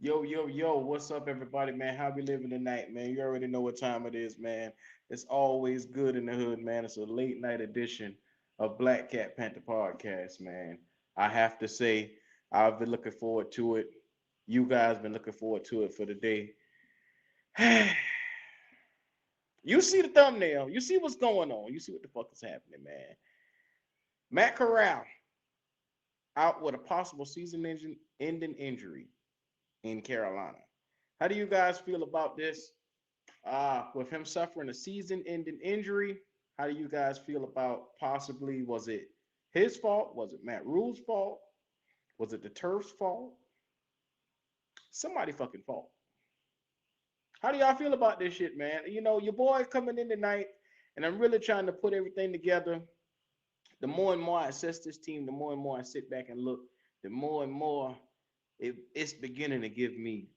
Yo, yo, yo, what's up, everybody, man? How we living tonight, man? You already know what time it is, man. It's always good in the hood, man. It's a late night edition of Black Cat Panther Podcast, man. I have to say, I've been looking forward to it. You guys been looking forward to it for the day. You see the thumbnail. You see what's going on. You see what the fuck is happening, man. Matt Corral out with a possible season-ending injury in Carolina. How do you guys feel about this? With him suffering a season-ending injury, how do you guys feel about possibly was it his fault? Was it Matt Rhule's fault? Was it the turf's fault? Somebody fucking fault. How do y'all feel about this shit, man? You know, your boy coming in tonight, and I'm really trying to put everything together. The more and more I assess this team, the more and more I sit back and look, the more and more it's beginning to give me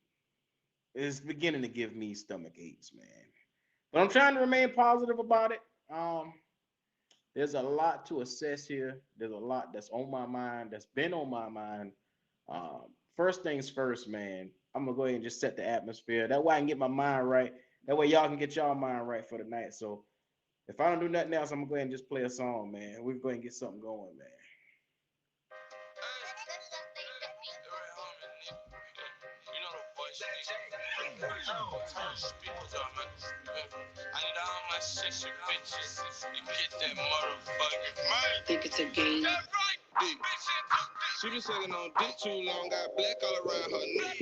stomach aches, man. But I'm trying to remain positive about it. Um, there's a lot to assess here. There's a lot that's on my mind, that's been on my mind. First things first, man. I'm gonna go ahead and just set the atmosphere. That way I can get my mind right. That way y'all can get y'all mind right for the night. So if I don't do nothing else, I'm gonna go ahead and just play a song, man. We're going to get something going, man. Think it's a game. She been sucking on dick too long, got black all around her neck.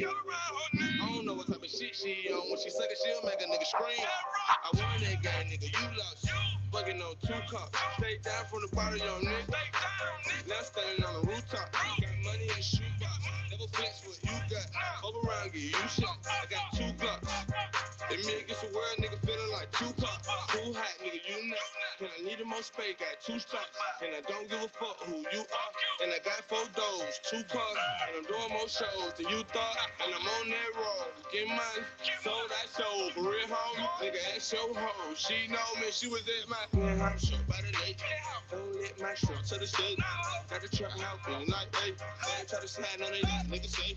I don't know what type of shit she on. When she suck it, she'll make a nigga scream. I won that game, nigga, you lost. Fucking on two cups. Stay down from the bottom, young nigga. Now standing on the rooftop. Got money in the shoebox. Never flex what you got. Over around, get you shot. I got two blocks. It me against the world, nigga, feeling like Tupac. Too hot, nigga, you know. And I need the most space, got two stocks. And I don't give a fuck who you are. And I got 4 doors, 2 cars. And I'm doing more shows than you thought. And I'm on that road, get money. Sold that show, for real homie. Nigga, that's your hoe. She know me, she was at my house show by the lake. Don't let my short to the shade. Got the truck house feeling like, hey. They try to slide on it, nigga say.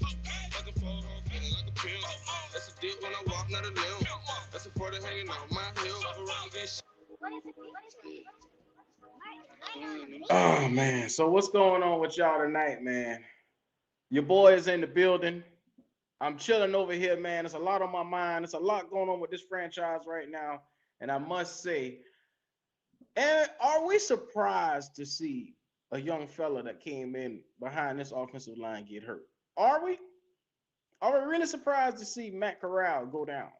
Fucking for her, feeling like a pimp. That's a dick when I walk, not a limb. That's a 40 hanging on my heel. Around this Oh man, so what's going on with y'all tonight, man? Your boy is in the building. I'm chilling over here, man. There's a lot on my mind. There's a lot going on with this franchise right now. And I must say, and are we surprised to see a young fella that came in behind this offensive line get hurt? Are we? Are we really surprised to see Matt Corral go down?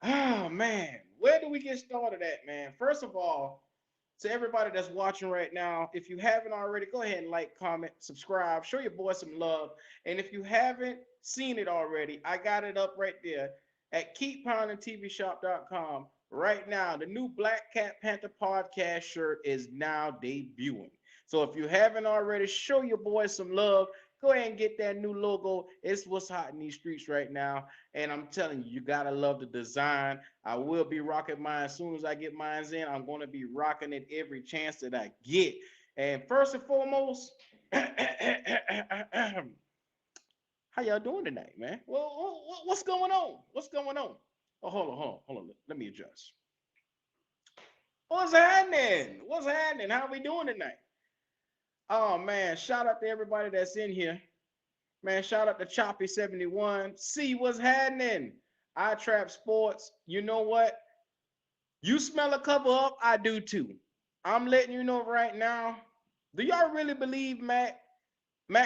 Oh man, where do we get started at, man? First of all, to everybody that's watching right now, if you haven't already, go ahead and like, comment, subscribe, show your boy some love. And if you haven't seen it already, I got it up right there at keeppoundingtvshop.com. Right now, the new Black Cat Panther podcast shirt is now debuting. So if you haven't already, show your boy some love. Go ahead and get that new logo. It's what's hot in these streets right now. And I'm telling you, you gotta love the design. I will be rocking mine as soon as I get mine in. I'm gonna be rocking it every chance that I get. And first and foremost, how y'all doing tonight, man? Well, what's going on? What's going on? Oh, hold on. Let me adjust. What's happening? What's happening? How we doing tonight? Oh man, shout out to everybody that's in here. Man, shout out to Choppy71. See what's happening. I Trap Sports. You know what? You smell a cover up, I do too. I'm letting you know right now. Do y'all really believe Matt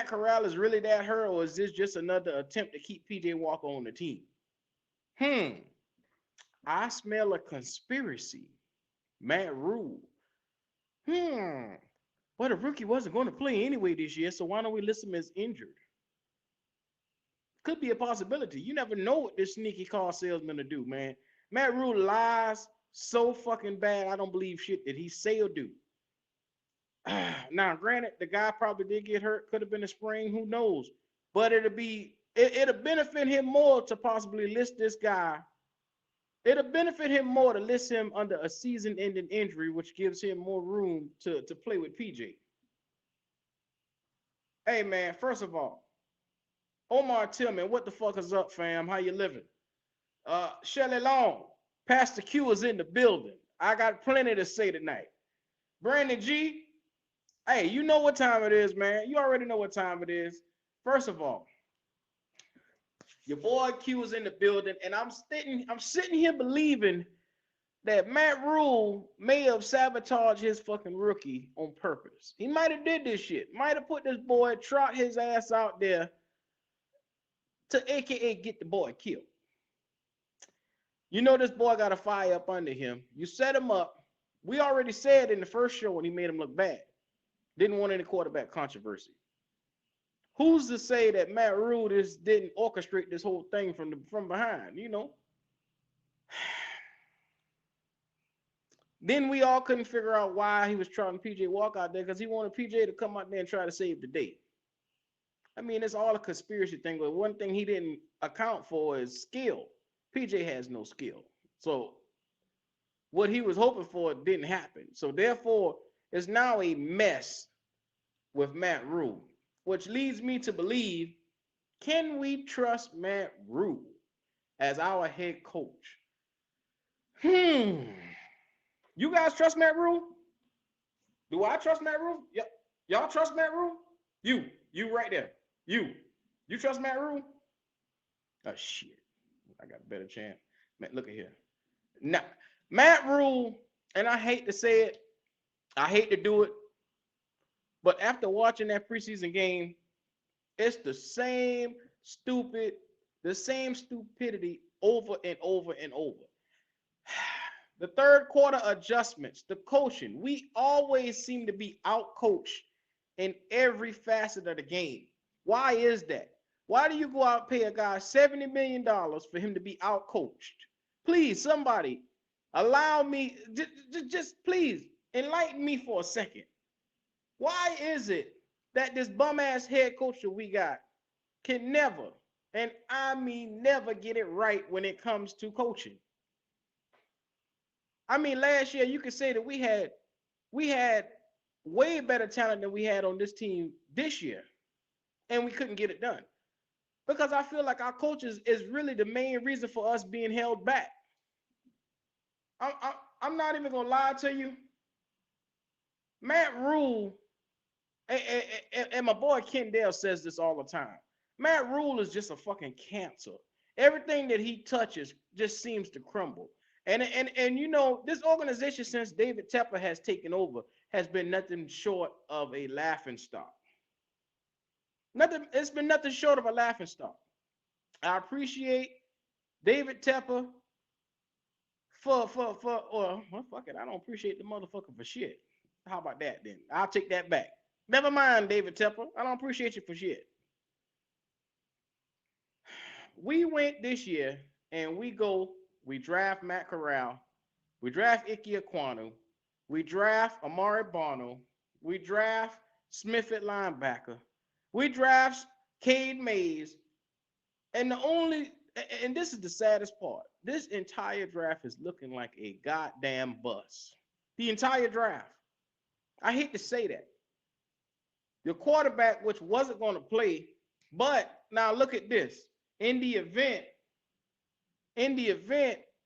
Corral is really that hurt, or is this just another attempt to keep PJ Walker on the team? Hmm. I smell a conspiracy. Matt Rhule. Hmm. But the rookie wasn't going to play anyway this year, so why don't we list him as injured? Could be a possibility. You never know what this sneaky car salesman to do, man. Matt Rhule lies so fucking bad. I don't believe shit that he say or do. Now, granted, the guy probably did get hurt. Could have been a sprain. Who knows? But it'll benefit him more to possibly list this guy. It'll benefit him more to list him under a season-ending injury, which gives him more room to play with PJ. Hey, man. First of all, Omar Tillman, what the fuck is up, fam? How you living? Shelly Long, Pastor Q is in the building. I got plenty to say tonight. Brandon G, hey, you know what time it is, man. You already know what time it is. First of all, your boy Q is in the building, and I'm sitting here believing that Matt Rhule may have sabotaged his fucking rookie on purpose. He might have did this shit. Might have put this boy, trot his ass out there to AKA get the boy killed. You know this boy got a fire up under him. You set him up. We already said in the first show when he made him look bad. Didn't want any quarterback controversy. Who's to say that Matt Rhule didn't orchestrate this whole thing from behind, you know? Then we all couldn't figure out why he was trying PJ Walk out there, because he wanted PJ to come out there and try to save the day. I mean, it's all a conspiracy thing, but one thing he didn't account for is skill. PJ has no skill. So what he was hoping for didn't happen. So therefore, it's now a mess with Matt Rhule, which leads me to believe, can we trust Matt Rhule as our head coach? You guys trust Matt Rhule? Do I trust Matt Rhule? Y'all trust Matt Rhule? You right there. You trust Matt Rhule? Oh shit. I got a better chance. Man, look at here. Now, Matt Rhule, and I hate to say it, I hate to do it, but after watching that preseason game, it's the same stupidity over and over and over. The third quarter adjustments, the coaching, we always seem to be out-coached in every facet of the game. Why is that? Why do you go out and pay a guy $70 million for him to be out-coached? Please, somebody, allow me, just please, enlighten me for a second. Why is it that this bum-ass head coach that we got can never, and I mean never, get it right when it comes to coaching? I mean, last year you could say that we had way better talent than we had on this team this year, and we couldn't get it done. Because I feel like our coaches is really the main reason for us being held back. I'm not even gonna lie to you. Matt Rhule, and my boy Kendall says this all the time. Matt Rhule is just a fucking cancer. Everything that he touches just seems to crumble. And you know, this organization, since David Tepper has taken over, has been nothing short of a laughingstock. It's been nothing short of a laughingstock. I appreciate David Tepper well, fuck it. I don't appreciate the motherfucker for shit. How about that then? I'll take that back. Never mind, David Tepper. I don't appreciate you for shit. We went this year and we draft Matt Corral, we draft Ekwonu, we draft Amari Barno, we draft Smith at linebacker, we draft Cade Mays, and this is the saddest part. This entire draft is looking like a goddamn bust. The entire draft. I hate to say that. Your quarterback, which wasn't going to play, but now look at this. In the event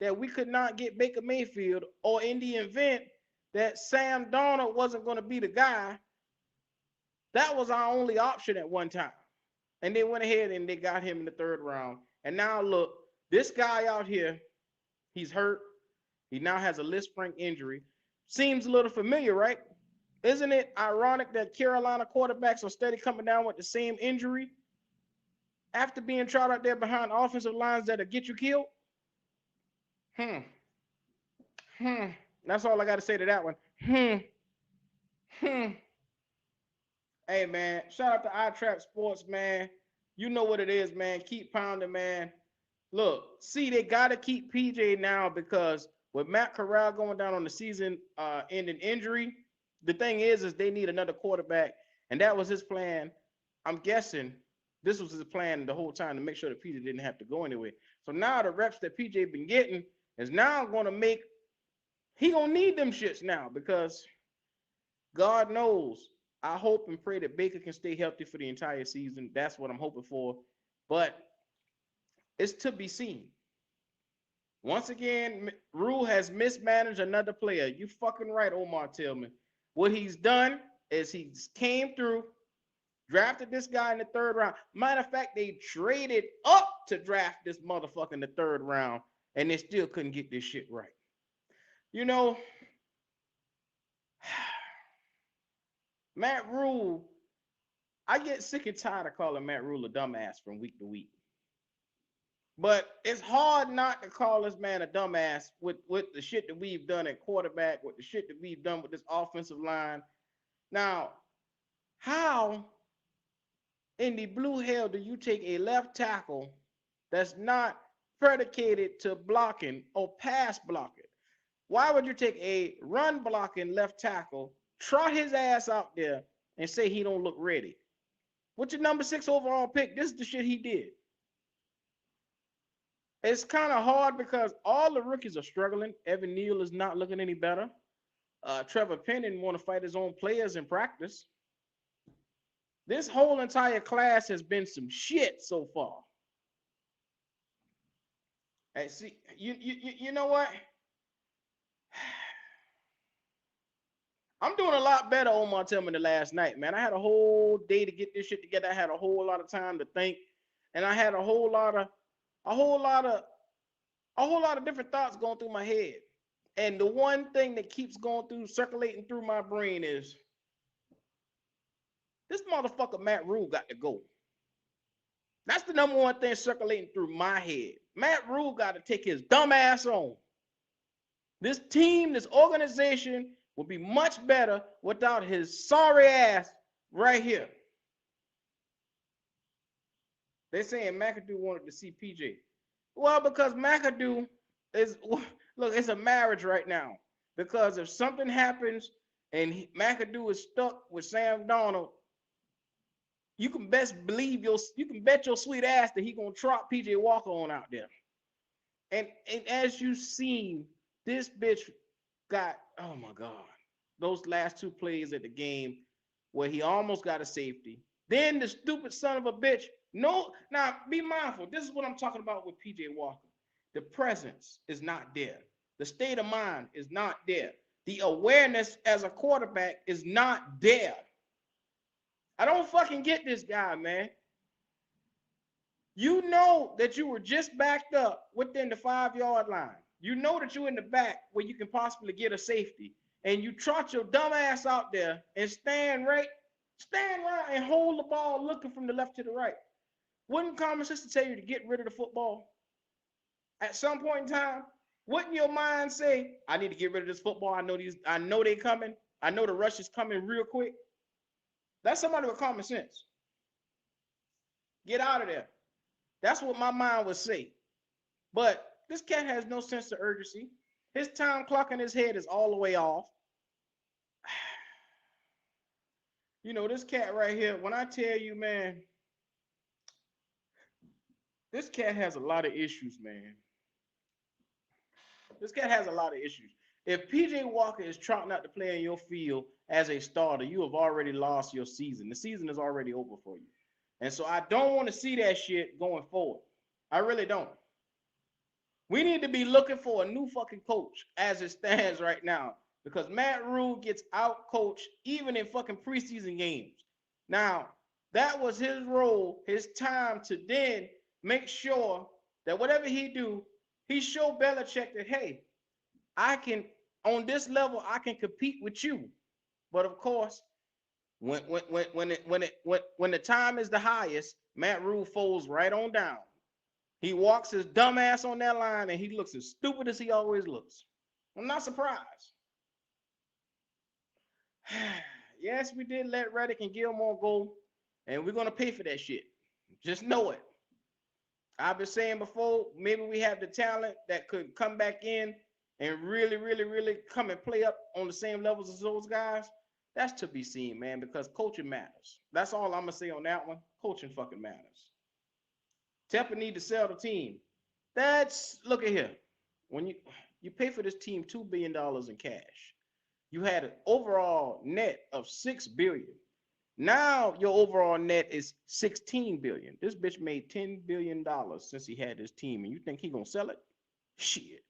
that we could not get Baker Mayfield, or in the event that Sam Darnold wasn't going to be the guy, that was our only option at one time. And they went ahead and they got him in the third round. And now look, this guy out here, he's hurt. He now has a Lisfranc injury. Seems a little familiar, right? Isn't it ironic that Carolina quarterbacks are steady coming down with the same injury after being trotted out there behind offensive lines that'll get you killed? That's all I got to say to that one. Hey, man, shout out to iTrap Sports, man. You know what it is, man. Keep pounding, man. Look, see, they got to keep PJ now, because with Matt Corral going down on the season-ending injury, the thing is they need another quarterback, and that was his plan. I'm guessing this was his plan the whole time, to make sure that PJ didn't have to go anyway. So now the reps that PJ been getting is now going to make – he going to need them shits now, because God knows, I hope and pray that Baker can stay healthy for the entire season. That's what I'm hoping for. But it's to be seen. Once again, Rhule has mismanaged another player. You fucking right, Omar Tillman. What he's done is he's came through, drafted this guy in the third round. Matter of fact, they traded up to draft this motherfucker in the third round, and they still couldn't get this shit right. You know, Matt Rhule, I get sick and tired of calling Matt Rhule a dumbass from week to week. But it's hard not to call this man a dumbass with the shit that we've done at quarterback, with the shit that we've done with this offensive line. Now, how in the blue hell do you take a left tackle that's not predicated to blocking or pass blocking? Why would you take a run blocking left tackle, trot his ass out there, and say he don't look ready? What's your number 6 overall pick? This is the shit he did. It's kind of hard because all the rookies are struggling. Evan Neal is not looking any better. Trevor Penn didn't want to fight his own players in practice. This whole entire class has been some shit so far. And see, you know what? I'm doing a lot better, Omar Tillman, than last night, man. I had a whole day to get this shit together. I had a whole lot of time to think, and I had a whole lot of different thoughts going through my head. And the one thing that keeps going through, circulating through my brain is this motherfucker Matt Rhule got to go. That's the number one thing circulating through my head. Matt Rhule got to take his dumb ass on. This team, this organization will be much better without his sorry ass right here. They're saying McAdoo wanted to see PJ. Well, because McAdoo is, look, it's a marriage right now. Because if something happens and McAdoo is stuck with Sam Darnold, you can best believe you can bet your sweet ass that he gonna trot PJ Walker on out there. And as you seen, this bitch got, oh my God, those last two plays at the game where he almost got a safety. Then the stupid son of a bitch. No, now be mindful. This is what I'm talking about with PJ Walker. The presence is not there. The state of mind is not there. The awareness as a quarterback is not there. I don't fucking get this guy, man. You know that you were just backed up within the 5-yard line. You know that you're in the back where you can possibly get a safety. And you trot your dumb ass out there and stand right and hold the ball looking from the left to the right. Wouldn't common sense tell you to get rid of the football? At some point in time, wouldn't your mind say, I need to get rid of this football? I know they coming. I know the rush is coming real quick. That's somebody with common sense. Get out of there. That's what my mind would say. But this cat has no sense of urgency. His time clock in his head is all the way off. You know, this cat right here, when I tell you, man, this cat has a lot of issues, man. This cat has a lot of issues. If PJ Walker is trotting out to play in your field as a starter, you have already lost your season. The season is already over for you. And so I don't want to see that shit going forward. I really don't. We need to be looking for a new fucking coach as it stands right now, because Matt Rhule gets out coached even in fucking preseason games. Now, that was his role, his time to then make sure that whatever he do, he showed Belichick that, hey, I can, on this level, I can compete with you. But of course, when the time is the highest, Matt Rhule folds right on down. He walks his dumb ass on that line and he looks as stupid as he always looks. I'm not surprised. Yes, we did let Reddick and Gilmore go, and we're going to pay for that shit. Just know it. I've been saying before, maybe we have the talent that could come back in and really, really, really come and play up on the same levels as those guys. That's to be seen, man, because coaching matters. That's all I'm going to say on that one. Coaching fucking matters. Tampa need to sell the team. Look at here. When you pay for this team $2 billion in cash, you had an overall net of $6 billion. Now your overall net is 16 billion. This bitch made $10 billion since he had this team, and you think he gonna sell it? Shit.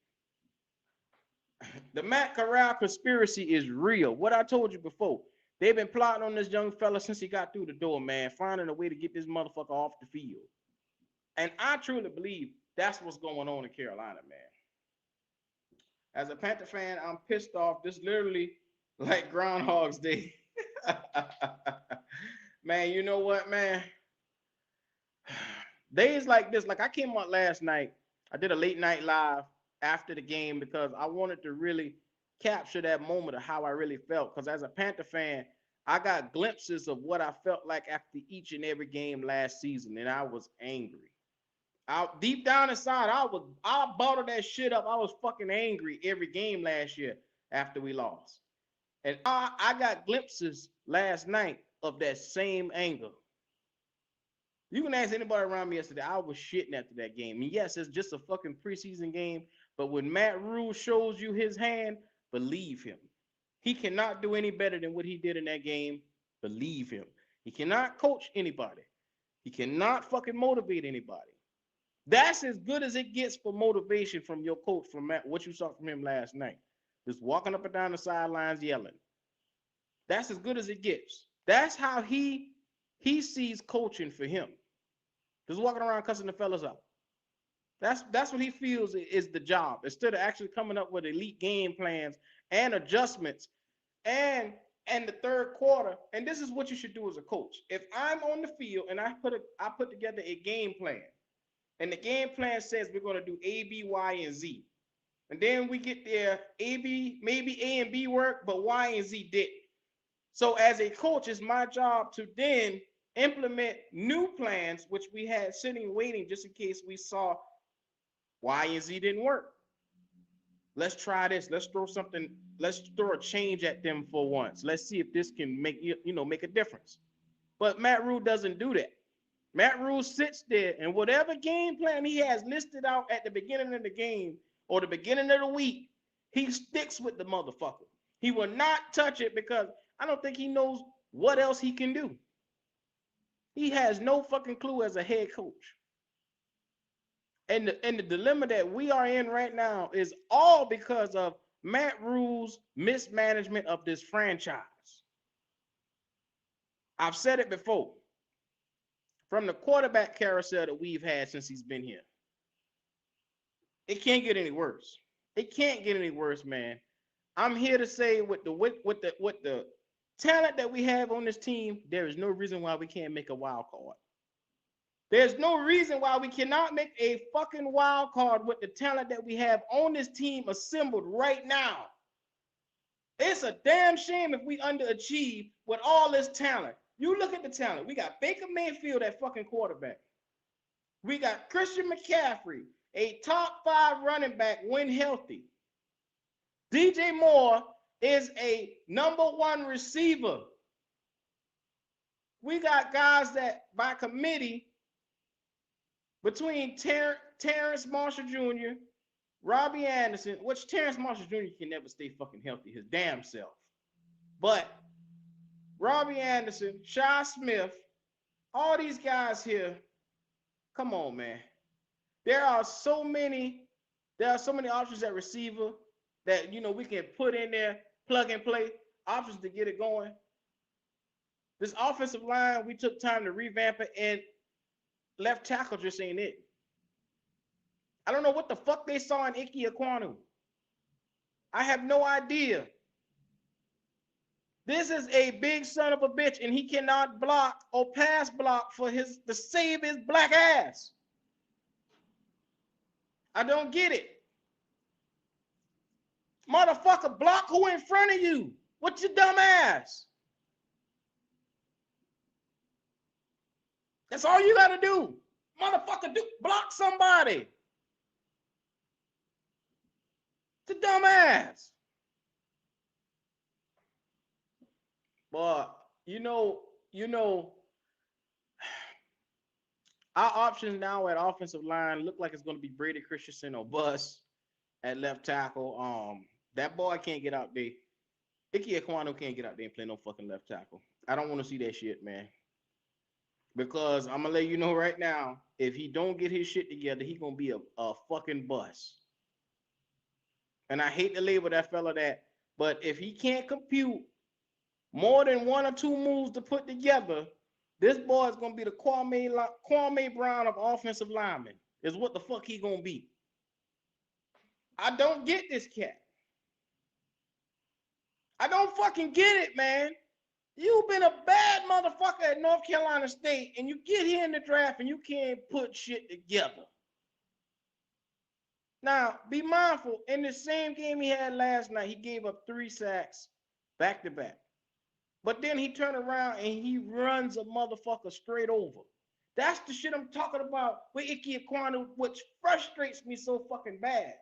The Matt Corral conspiracy is real. What I told you before, they've been plotting on this young fella since he got through the door, man, finding a way to get this motherfucker off the field. And I truly believe that's what's going on in Carolina, man. As a Panther fan, I'm pissed off. This literally like Groundhog's Day. Man, you know what, man? Days like this, like I came out last night. I did a late night live after the game because I wanted to really capture that moment of how I really felt. Because as a Panther fan, I got glimpses of what I felt like after each and every game last season, and I was angry. Out deep down inside, I bottled that shit up. I was fucking angry every game last year after we lost. And I got glimpses last night of that same anger. You can ask anybody around me yesterday. I was shitting after that game. And yes, it's just a fucking preseason game. But when Matt Rhule shows you his hand, believe him. He cannot do any better than what he did in that game. Believe him. He cannot coach anybody. He cannot fucking motivate anybody. That's as good as it gets for motivation from your coach, from Matt, what you saw from him last night. Just walking up and down the sidelines yelling. That's as good as it gets. That's how he sees coaching for him. Just walking around cussing the fellas out. That's what he feels is the job. Instead of actually coming up with elite game plans and adjustments and the third quarter. And this is what you should do as a coach. If I'm on the field and I put together a game plan, and the game plan says we're going to do A, B, Y, and Z. And then we get there, A, B, maybe A and B work, but Y and Z didn't. So as a coach, it's my job to then implement new plans, which we had sitting waiting just in case we saw Y and Z didn't work. Let's try this. Let's throw a change at them for once. Let's see if this can make a difference. But Matt Rhule doesn't do that. Matt Rhule sits there, and whatever game plan he has listed out at the beginning of the game or the beginning of the week, he sticks with the motherfucker. He will not touch it because I don't think he knows what else he can do. He has no fucking clue as a head coach. And the dilemma that we are in right now is all because of Matt Rhule's mismanagement of this franchise. I've said it before. From the quarterback carousel that we've had since he's been here, it can't get any worse. It can't get any worse, man. I'm here to say with the talent that we have on this team, there is no reason why we can't make a wild card. There's no reason why we cannot make a fucking wild card with the talent that we have on this team assembled right now. It's a damn shame if we underachieve with all this talent. You look at the talent. We got Baker Mayfield at fucking quarterback. We got Christian McCaffrey, a top 5 running back when healthy. DJ Moore is a number 1 receiver. We got guys that by committee between Terrence Marshall Jr., Robbie Anderson, which Terrence Marshall Jr. can never stay fucking healthy, his damn self. But Robbie Anderson, Shi Smith, all these guys here, come on, man. There are so many options at receiver that we can put in there, plug and play, options to get it going. This offensive line, we took time to revamp it, and left tackle just ain't it. I don't know what the fuck they saw in Ekwonu. I have no idea. This is a big son of a bitch, and he cannot block or pass block to save his black ass. I don't get it. Motherfucker, block who in front of you. What's your dumb ass? That's all you gotta do. Motherfucker, block somebody. It's a dumb ass. But our options now at offensive line look like it's going to be Brady Christensen or Bus at left tackle. That boy can't get out there. Ekwonu can't get out there and play no fucking left tackle. I don't want to see that shit, man. Because I'm gonna let you know right now, if he don't get his shit together, he gonna be a fucking bust. And I hate to label that fella that, but if he can't compute more than one or two moves to put together, this boy is gonna be the Kwame Brown of offensive linemen. Is what the fuck he gonna be. I don't get this cat. I don't fucking get it, man. You've been a bad motherfucker at North Carolina State, and you get here in the draft and you can't put shit together. Now, be mindful, in the same game he had last night, he gave up 3 sacks back to back. But then he turned around and he runs a motherfucker straight over. That's the shit I'm talking about with Ekwonu, which frustrates me so fucking bad.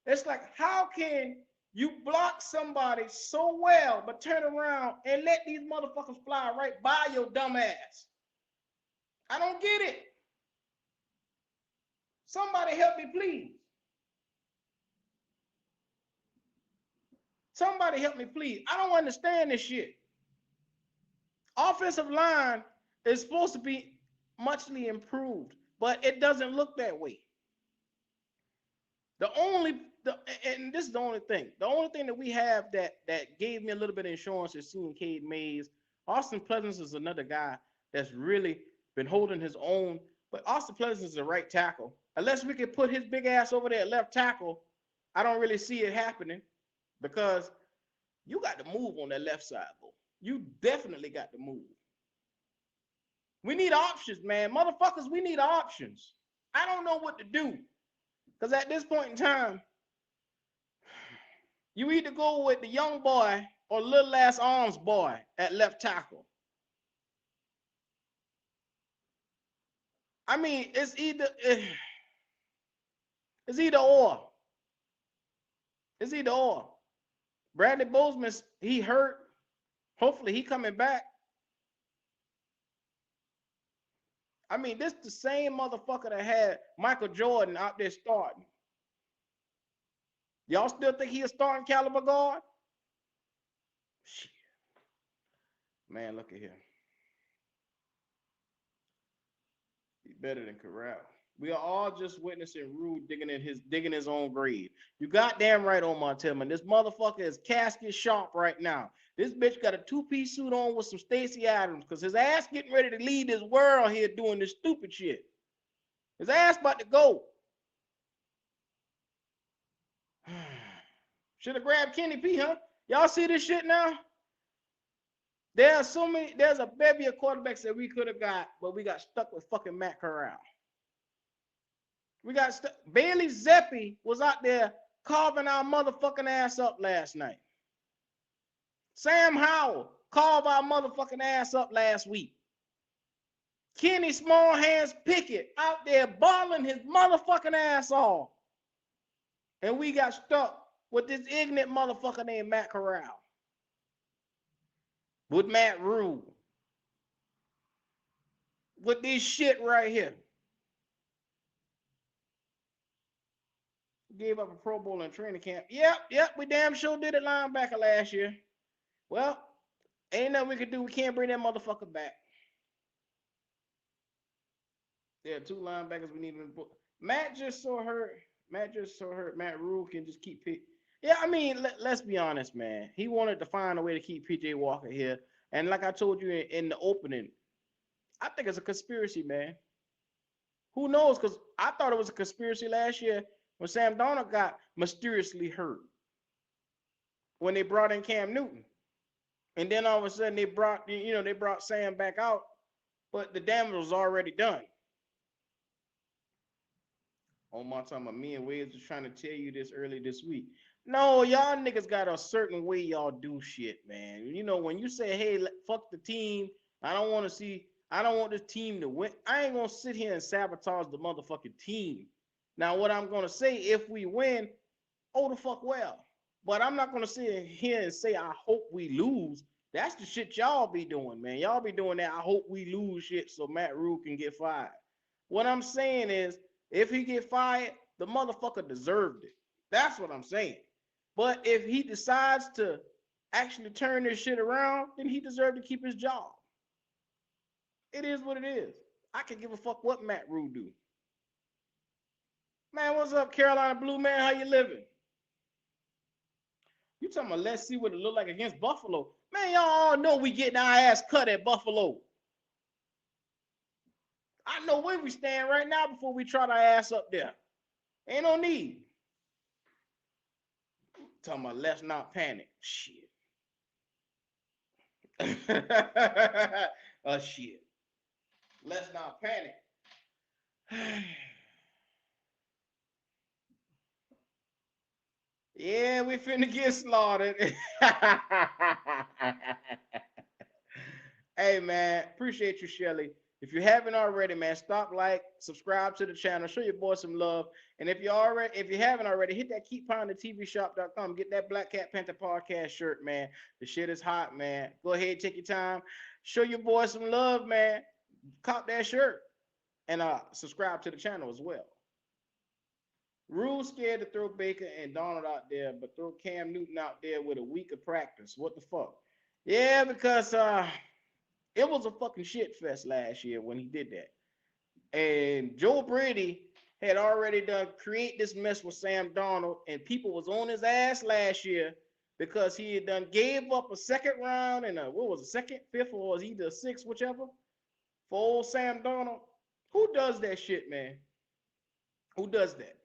It's like, how can you block somebody so well, but turn around and let these motherfuckers fly right by your dumb ass? I don't get it. Somebody help me, please. Somebody help me, please. I don't understand this shit. Offensive line is supposed to be muchly improved, but it doesn't look that way. And this is the only thing. The only thing that we have that gave me a little bit of insurance is seeing Cade Mays. Austin Pleasance is another guy that's really been holding his own. But Austin Pleasance is a right tackle. Unless we can put his big ass over there at left tackle, I don't really see it happening because you got to move on that left side, bro. You definitely got to move. We need options, man. Motherfuckers, we need options. I don't know what to do. Because at this point in time, you either go with the young boy or little ass arms boy at left tackle. I mean, it's either or. It's either or. Bradley Bozeman, he hurt. Hopefully he coming back. I mean, this the same motherfucker that had Michael Jordan out there starting. Y'all still think he a starting caliber guard? Shit. Man, look at him. He's better than Corral. We are all just witnessing Rhule digging his own grave. You goddamn right, Omar Tillman. This motherfucker is casket sharp right now. This bitch got a 2-piece suit on with some Stacey Adams because his ass getting ready to leave this world here doing this stupid shit. His ass about to go. Should have grabbed Kenny P, huh? Y'all see this shit now? There's a bevy of quarterbacks that we could have got, but we got stuck with fucking Matt Corral. We got stuck. Bailey Zappi was out there carving our motherfucking ass up last night. Sam Howell carved our motherfucking ass up last week. Kenny Small Hands Pickett out there balling his motherfucking ass off. And we got stuck with this ignorant motherfucker named Matt Corral. With Matt Rhule. With this shit right here. Gave up a Pro Bowl in training camp. Yep, we damn sure did it linebacker last year. Well, ain't nothing we could do. We can't bring that motherfucker back. There are 2 linebackers we need to put. Matt just so hurt. Matt Rhule can just keep pick. Yeah, I mean, let's be honest, man. He wanted to find a way to keep PJ Walker here. And like I told you in the opening, I think it's a conspiracy, man. Who knows? Because I thought it was a conspiracy last year when Sam Darnold got mysteriously hurt when they brought in Cam Newton. And then all of a sudden they brought Sam back out, but the damage was already done. On my time, me and Waves was trying to tell you this early this week. No, y'all niggas got a certain way y'all do shit, man. You know, when you say, hey, fuck the team, I don't want this team to win. I ain't gonna sit here and sabotage the motherfucking team. Now, what I'm gonna say, if we win, oh the fuck well. But I'm not gonna sit here and say I hope we lose. That's the shit y'all be doing, man. Y'all be doing that. I hope we lose shit so Matt Rhule can get fired. What I'm saying is, if he get fired, the motherfucker deserved it. That's what I'm saying. But if he decides to actually turn this shit around, then he deserved to keep his job. It is what it is. I can give a fuck what Matt Rhule do. Man, what's up, Carolina Blue Man? How you living? You talking about let's see what it look like against Buffalo. Man, y'all all know we getting our ass cut at Buffalo. I know where we stand right now before we trot our ass up there. Ain't no need. Talking about let's not panic. Shit. Shit. Let's not panic. Yeah, we finna get slaughtered. Hey man, appreciate you, Shelly. If you haven't already, man, stop, like, subscribe to the channel, show your boy some love. And if you haven't already, hit that keeppoundingtvshop.com. Get that Black Cat Panther podcast shirt, man. The shit is hot, man. Go ahead, take your time, show your boy some love, man. Cop that shirt and subscribe to the channel as well. Rhule scared to throw Baker and Donald out there, but throw Cam Newton out there with a week of practice. What the fuck? Yeah, because it was a fucking shit fest last year when he did that. And Joe Brady had already done create this mess with Sam Darnold, and people was on his ass last year because he had done gave up a second round and what was it, second, fifth, or was either sixth, whichever, for old Sam Darnold. Who does that shit, man? Who does that?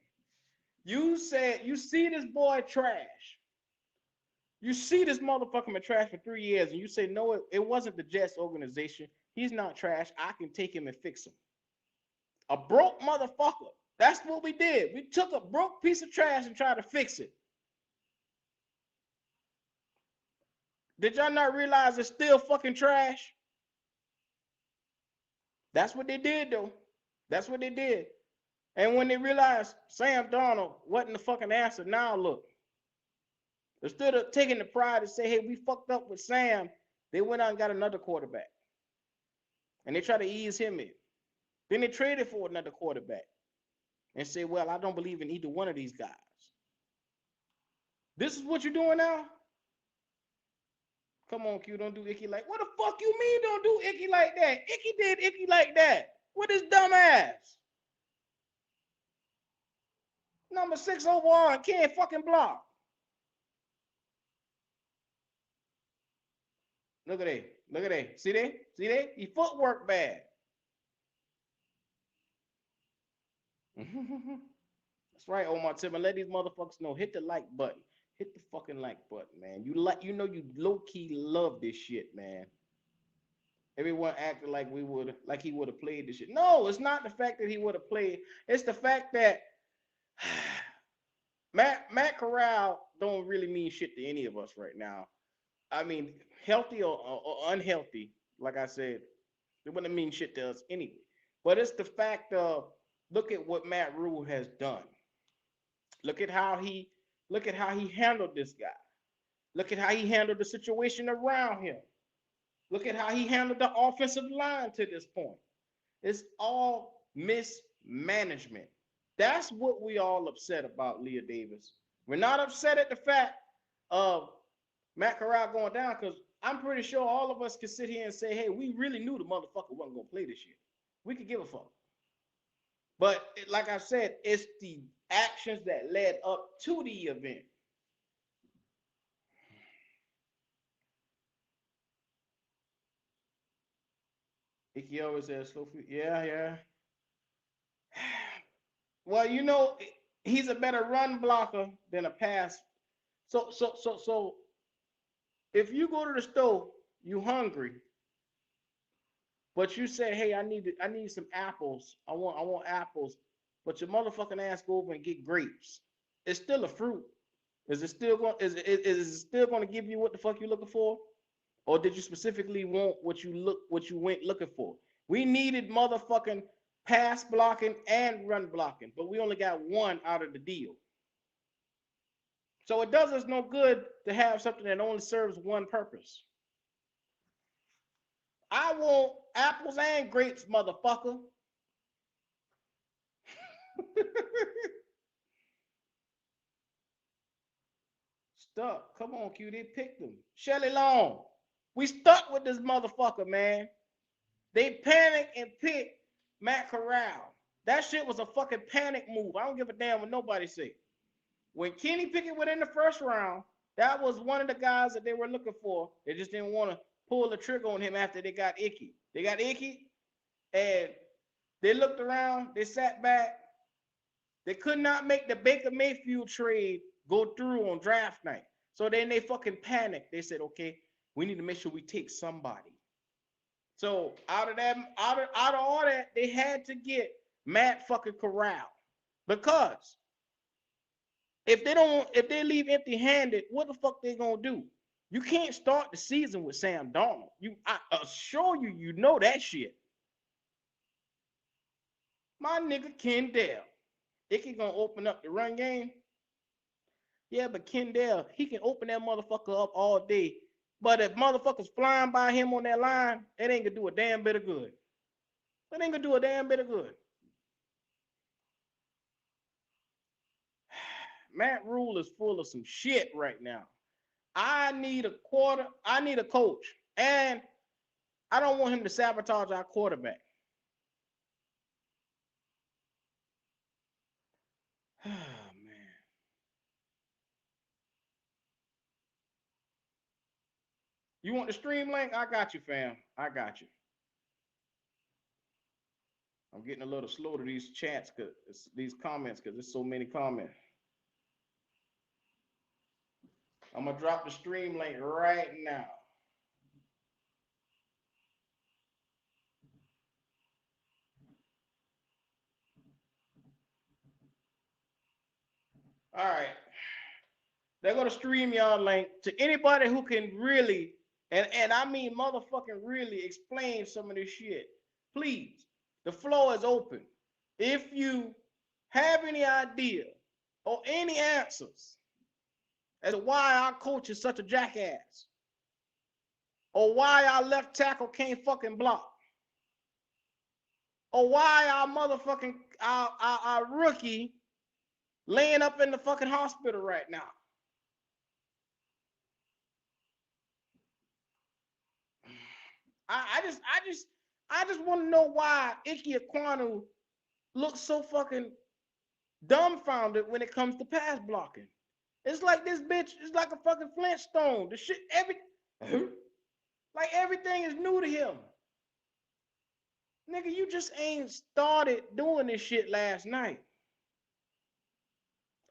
You said you see this boy trash. You see this motherfucker been trash for 3 years, and you say, no, it wasn't the Jets organization. He's not trash. I can take him and fix him. A broke motherfucker. That's what we did. We took a broke piece of trash and tried to fix it. Did y'all not realize it's still fucking trash? That's what they did, though. That's what they did. And when they realized Sam Darnold wasn't the fucking answer, now look. Instead of taking the pride and say, hey, we fucked up with Sam, they went out and got another quarterback. And they tried to ease him in. Then they traded for another quarterback and say, well, I don't believe in either one of these guys. This is what you're doing now? Come on, Q, don't do Icky like. What the fuck you mean don't do Icky like that? Icky did Icky like that. What is dumb ass? Number 6 overall and can't fucking block. Look at that. Look at that. See that? See that? He footwork bad. That's right, Omar Tillman. Let these motherfuckers know. Hit the like button. Hit the fucking like button, man. You you low-key love this shit, man. Everyone acted like he would have played this shit. No, it's not the fact that he would have played. It's the fact that Matt Corral don't really mean shit to any of us right now. I mean, healthy or unhealthy, like I said, it wouldn't mean shit to us anyway. But it's the fact of look at what Matt Rhule has done. Look at how he handled this guy. Look at how he handled the situation around him. Look at how he handled the offensive line to this point. It's all mismanagement. That's what we all upset about, Leah Davis. We're not upset at the fact of Matt Corral going down because I'm pretty sure all of us could sit here and say, hey, we really knew the motherfucker wasn't going to play this year. We could give a fuck. But like I said, it's the actions that led up to the event. Icky always says slow feet. Yeah. Well, you know, he's a better run blocker than a pass. So if you go to the store, you hungry, but you say, hey, I need some apples. I want apples. But your motherfucking ass go over and get grapes. It's still a fruit. Is it still going to give you what the fuck you're looking for? Or did you specifically want what you went looking for? We needed motherfucking pass blocking and run blocking, but we only got one out of the deal. So it does us no good to have something that only serves one purpose. I want apples and grapes, motherfucker. Stuck. Come on, Q. They picked him. Shelly Long. We stuck with this motherfucker, man. They panicked and picked Matt Corral. That shit was a fucking panic move. I don't give a damn what nobody say. When Kenny Pickett went in the first round, that was one of the guys that they were looking for. They just didn't want to pull the trigger on him after they got Icky. They got Icky, and they looked around. They sat back. They could not make the Baker Mayfield trade go through on draft night. So then they fucking panicked. They said, okay, we need to make sure we take somebody. So out of all that, they had to get Matt fucking Corral. Because if they leave empty-handed, what the fuck they gonna do? You can't start the season with Sam Darnold. I assure you, you know that shit. My nigga Kendall. Icky gonna open up the run game. Yeah, but Kendall, he can open that motherfucker up all day. But if motherfuckers flying by him on that line, it ain't gonna do a damn bit of good. It ain't gonna do a damn bit of good. Matt Rhule is full of some shit right now. I need a coach. And I don't want him to sabotage our quarterback. Oh, man. You want the stream link? I got you, fam. I got you. I'm getting a little slow to these chats, these comments, because there's so many comments. I'm going to drop the stream link right now. All right. They're going to stream y'all link to anybody who can really, and I mean motherfucking really explain some of this shit. Please, the floor is open. If you have any idea or any answers as to why our coach is such a jackass, or why our left tackle can't fucking block, or why our motherfucking our rookie laying up in the fucking hospital right now. I just want to know why Ekwonu looks so fucking dumbfounded when it comes to pass blocking. It's like this bitch is like a fucking Flintstone. The shit, like everything is new to him. Nigga, you just ain't started doing this shit last night.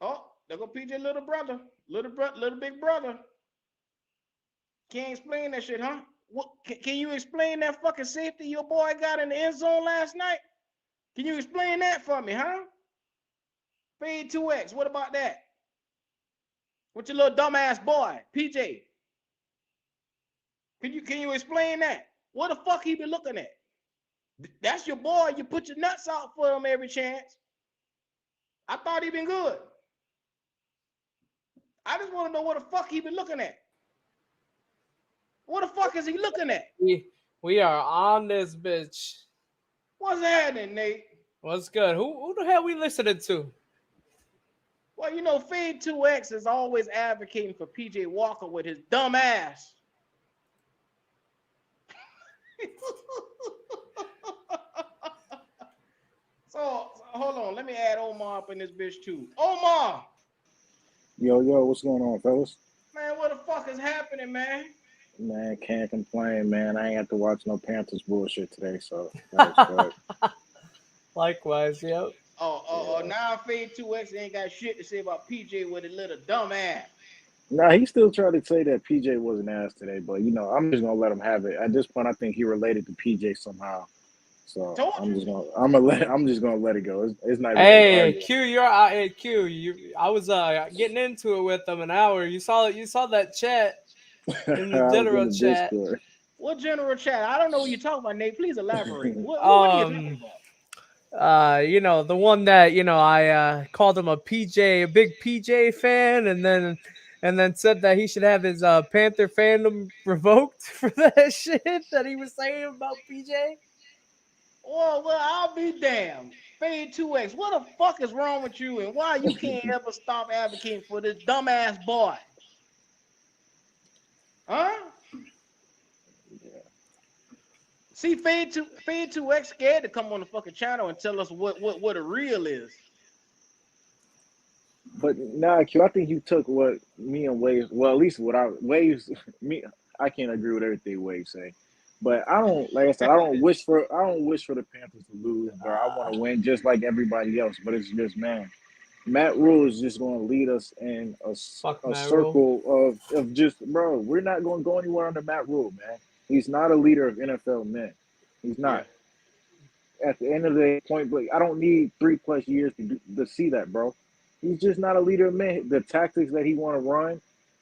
Oh, there go PJ little brother, little big brother. Can't explain that shit, huh? What can you explain that fucking safety your boy got in the end zone last night? Can you explain that for me, huh? Fade 2X. What about that? With your little dumbass boy, PJ? Can you explain that? What the fuck he been looking at? That's your boy. You put your nuts out for him every chance. I thought he been good. I just want to know what the fuck he been looking at. What the fuck is he looking at? We are on this bitch. What's happening, Nate? What's good? Who the hell we listening to? Well, you know, Fade 2X is always advocating for PJ Walker with his dumb ass. So hold on, let me add Omar up in this bitch too. Omar! Yo, what's going on, fellas? Man, what the fuck is happening, man? Man, can't complain, man. I ain't have to watch no Panthers bullshit today, so that was good. Likewise, yep. Now Fade 2X ain't got shit to say about PJ with a little dumb ass. Nah, he still tried to say that PJ wasn't ass today, but you know, I'm just gonna let him have it. At this point, I think he related to PJ somehow. So I'm just gonna let it go. It's not. Hey, Q, I was getting into it with him an hour. You saw that chat in the general chat. Discord. What general chat? I don't know what you're talking about, Nate. Please elaborate. What are you talking about? You know, the one that, you know, I called him a big PJ fan, and then said that he should have his Panther fandom revoked for that shit that he was saying about PJ. Well, I'll be damned. Fade 2X, what the fuck is wrong with you, and why you can't ever stop advocating for this dumbass boy? Huh? Yeah. See, Fade 2X scared to come on the fucking channel and tell us what a real is. But nah, Q, I think you took what me and Waves. Well, at least what I Waves me. I can't agree with everything Waves say, but I don't. Like I said, I don't wish for the Panthers to lose, bro. I want to win just like everybody else. But it's just, man, Matt Rhule is just going to lead us in Fuck a Matt Rhule. circle of just, bro. We're not going to go anywhere under Matt Rhule, man. He's not a leader of NFL men. He's Yeah. not. At the end of the day, point blank, I don't need 3+ years to see that, bro. He's just not a leader of men. The tactics that he want to run,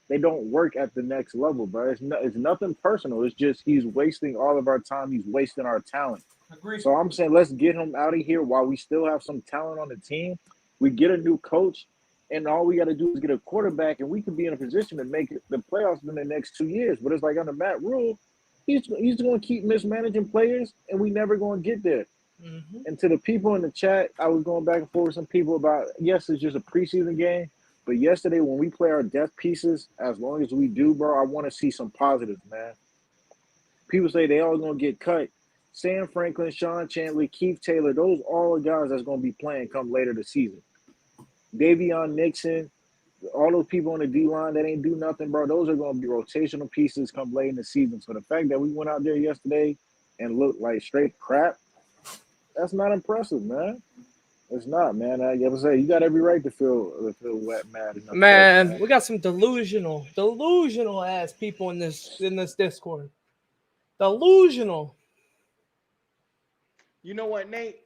they don't work at the next level, bro. It's nothing personal. It's just he's wasting all of our time. He's wasting our talent. Agreed. So I'm saying let's get him out of here while we still have some talent on the team. We get a new coach, and all we got to do is get a quarterback, and we could be in a position to make the playoffs in the next 2 years. But it's like under Matt Rhule, he's going to keep mismanaging players, and we never going to get there. Mm-hmm. And to the people in the chat, I was going back and forth with some people about, yes, it's just a preseason game. But yesterday, when we play our depth pieces, as long as we do, bro, I want to see some positives, man. People say they all going to get cut. Sam Franklin, Sean Chandler, Keith Taylor, those all the guys that's going to be playing come later this season. Davion Nixon, all those people on the D-line that ain't do nothing, bro, those are going to be rotational pieces come late in the season. So the fact that we went out there yesterday and looked like straight crap, that's not impressive, man. It's not, man. I ever say you got every right to feel wet, mad, and upset, Man, we got some delusional ass people in this Discord. Delusional. You know what, Nate?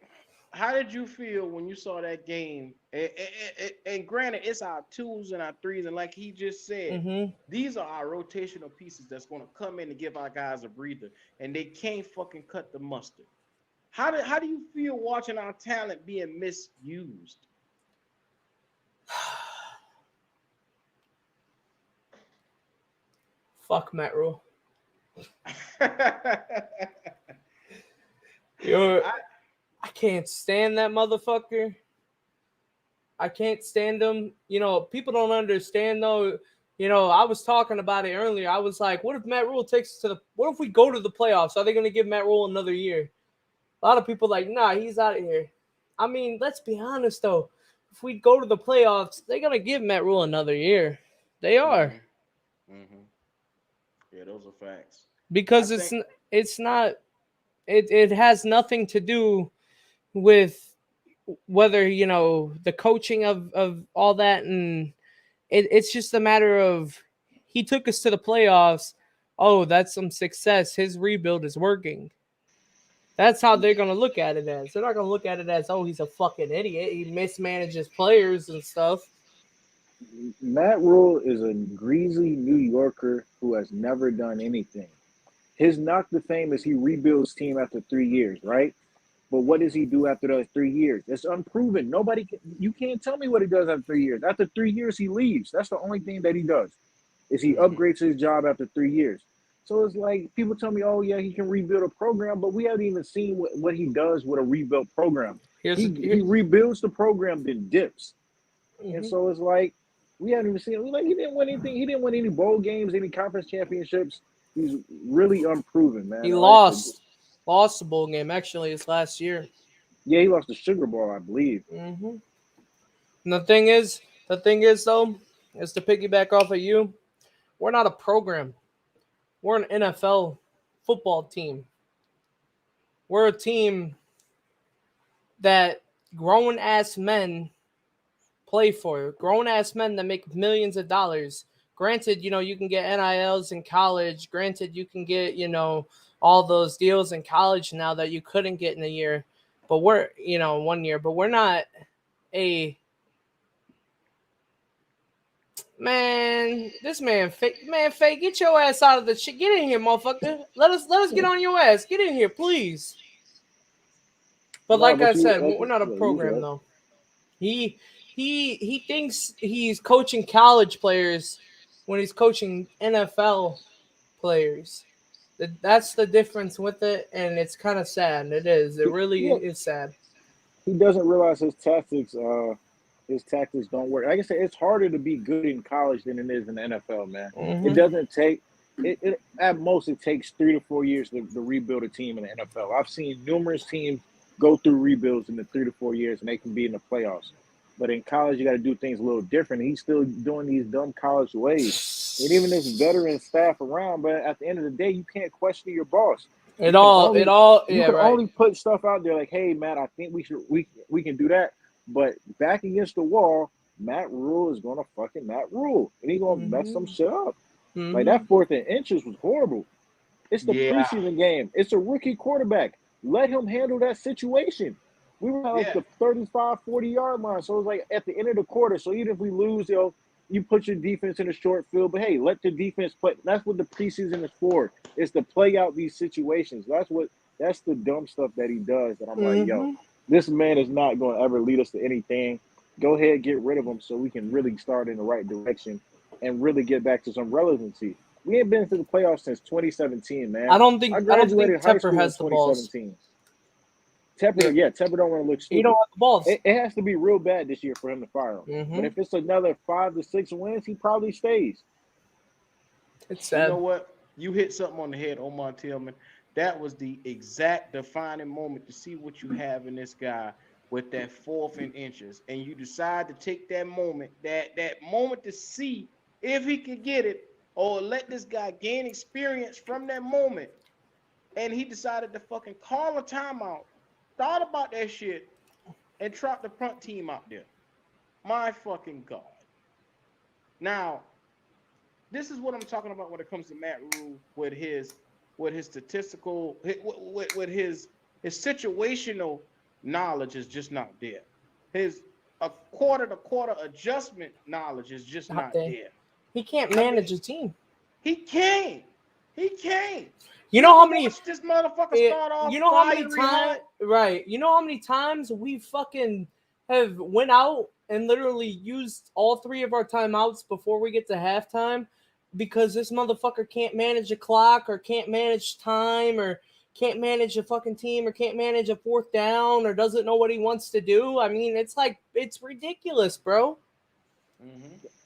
How did you feel when you saw that game? And granted, it's our 2s and our 3s, and like he just said, Mm-hmm. these are our rotational pieces that's going to come in and give our guys a breather, and they can't fucking cut the mustard. How do you feel watching our talent being misused? Fuck Matt Rhule. Yo, I can't stand that motherfucker. I can't stand him. You know, people don't understand though. You know, I was talking about it earlier. I was like, what if Matt Rhule takes us to what if we go to the playoffs? Are they going to give Matt Rhule another year? A lot of people like, nah, he's out of here. I mean, let's be honest though. If we go to the playoffs, they're going to give Matt Rhule another year. They are. Mm-hmm. Mm-hmm. Yeah, those are facts. Because it's not it has nothing to do with whether, you know, the coaching of all that, and it's just a matter of he took us to the playoffs. Oh, that's some success. His rebuild is working. That's how they're gonna look at it as. They're not gonna look at it as, oh, he's a fucking idiot. He mismanages players and stuff. Matt Rhule is a greasy New Yorker who has never done anything. His knock to fame is he rebuilds team after 3 years, right? But what does he do after those 3 years? It's unproven. You can't tell me what he does after 3 years. After 3 years, he leaves. That's the only thing that he does, is he upgrades his job after 3 years. So it's like people tell me, oh yeah, he can rebuild a program, but we haven't even seen what he does with a rebuilt program. He rebuilds the program, then dips. Mm-hmm. And so it's like we haven't even seen. Like he didn't win anything. He didn't win any bowl games, any conference championships. He's really unproven, man. He lost the bowl game actually his last year. Yeah, he lost the Sugar Bowl, I believe. Mm-hmm. And the thing is though, is to piggyback off of you, we're not a program. We're an NFL football team. We're a team that grown-ass men play for. Grown-ass men that make millions of dollars. Granted, you know, you can get NILs in college. Granted, you can get, you know, all those deals in college now that you couldn't get in a year. But we're, you know, 1 year. But we're not a... Man, this man fake. Man, fake. Get your ass out of the shit. Get in here, motherfucker. Let us get on your ass. Get in here, please. But like I said, we're not a program though. He thinks he's coaching college players when he's coaching NFL players. That's the difference with it, and it's kind of sad. It is. It really is sad. He doesn't realize his tactics don't work. Like I said, it's harder to be good in college than it is in the NFL, man. Mm-hmm. It doesn't take at most it takes 3 to 4 years to rebuild a team in the NFL. I've seen numerous teams go through rebuilds in the 3 to 4 years, and they can be in the playoffs. But in college, you got to do things a little different. He's still doing these dumb college ways. And even there's veteran staff around, but at the end of the day, you can't question your boss. You can only put stuff out there like, "Hey, Matt, I think we can do that." But back against the wall, Matt Rhule is gonna fucking Matt Rhule, and he's gonna mess some shit up. Like that 4th and inches was horrible. It's the preseason game. It's a rookie quarterback. Let him handle that situation. We were at like the 35, 40-yard line. So it was like at the end of the quarter. So even if we lose, you put your defense in a short field. But hey, let the defense play. That's what the preseason is for. It's to play out these situations. That's the dumb stuff that he does. That I'm like, yo, this man is not going to ever lead us to anything. Go ahead, get rid of him so we can really start in the right direction and really get back to some relevancy. We ain't been to the playoffs since 2017, man. I don't think high school Tepper has in the balls. 2017. Tepper don't want to look stupid. He don't have the balls. It has to be real bad this year for him to fire him. But if it's another 5 to 6 wins, he probably stays. It's sad. You know what? You hit something on the head, Omar Tillman. That was the exact defining moment to see what you have in this guy with that 4th and inches. And you decide to take that moment to see if he can get it or let this guy gain experience from that moment. And he decided to fucking call a timeout, thought about that shit, and trot the front team out there. My fucking God. Now, this is what I'm talking about when it comes to Matt Rhule with his statistical, with his situational knowledge is just not there. His a quarter-to-quarter adjustment knowledge is just not there. He can't manage a team. He can't. You know how many this motherfucker start off? You know how many times? Right. You know how many times we fucking have went out and literally used all 3 of our timeouts before we get to halftime because this motherfucker can't manage a clock or can't manage time or can't manage a fucking team or can't manage a 4th down or doesn't know what he wants to do. I mean, it's ridiculous, bro.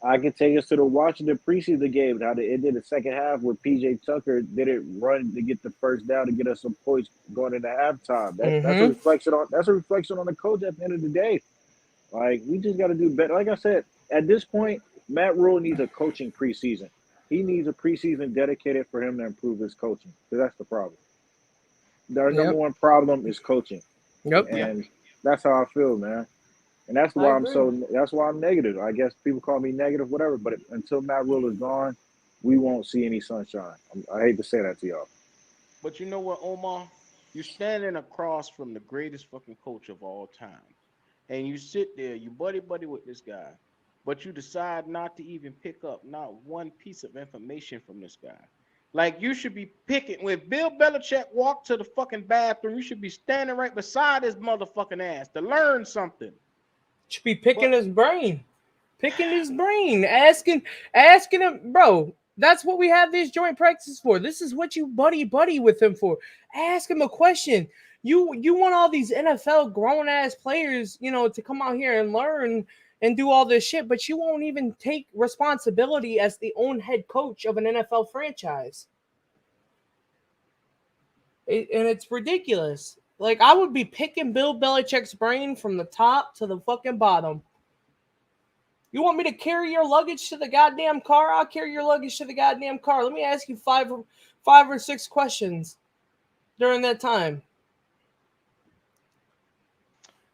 I can take us to the Washington preseason game. How it did the second half where PJ Tucker didn't run to get the first down to get us some points going into halftime. That's a reflection on the coach at the end of the day. Like we just got to do better. Like I said, at this point, Matt Rhule needs a coaching preseason. He needs a preseason dedicated for him to improve his coaching. So that's the problem. Their number one problem is coaching. And that's how I feel, man. And that's why I'm negative. I guess people call me negative, whatever. But until Matt Rhule is gone, we won't see any sunshine. I hate to say that to y'all. But you know what, Omar? You're standing across from the greatest fucking coach of all time. And you sit there, you buddy with this guy. But you decide not to even pick up not one piece of information from this guy. Like you should be picking. When Bill Belichick walked to the fucking bathroom, you should be standing right beside his motherfucking ass to learn something. Should be picking his brain, asking him, bro. That's what we have these joint practices for. This is what you buddy with him for. Ask him a question. You want all these NFL grown ass players, to come out here and learn and do all this shit, but you won't even take responsibility as the own head coach of an NFL franchise. And it's ridiculous. Like, I would be picking Bill Belichick's brain from the top to the fucking bottom. You want me to carry your luggage to the goddamn car? I'll carry your luggage to the goddamn car. Let me ask you five or six questions during that time.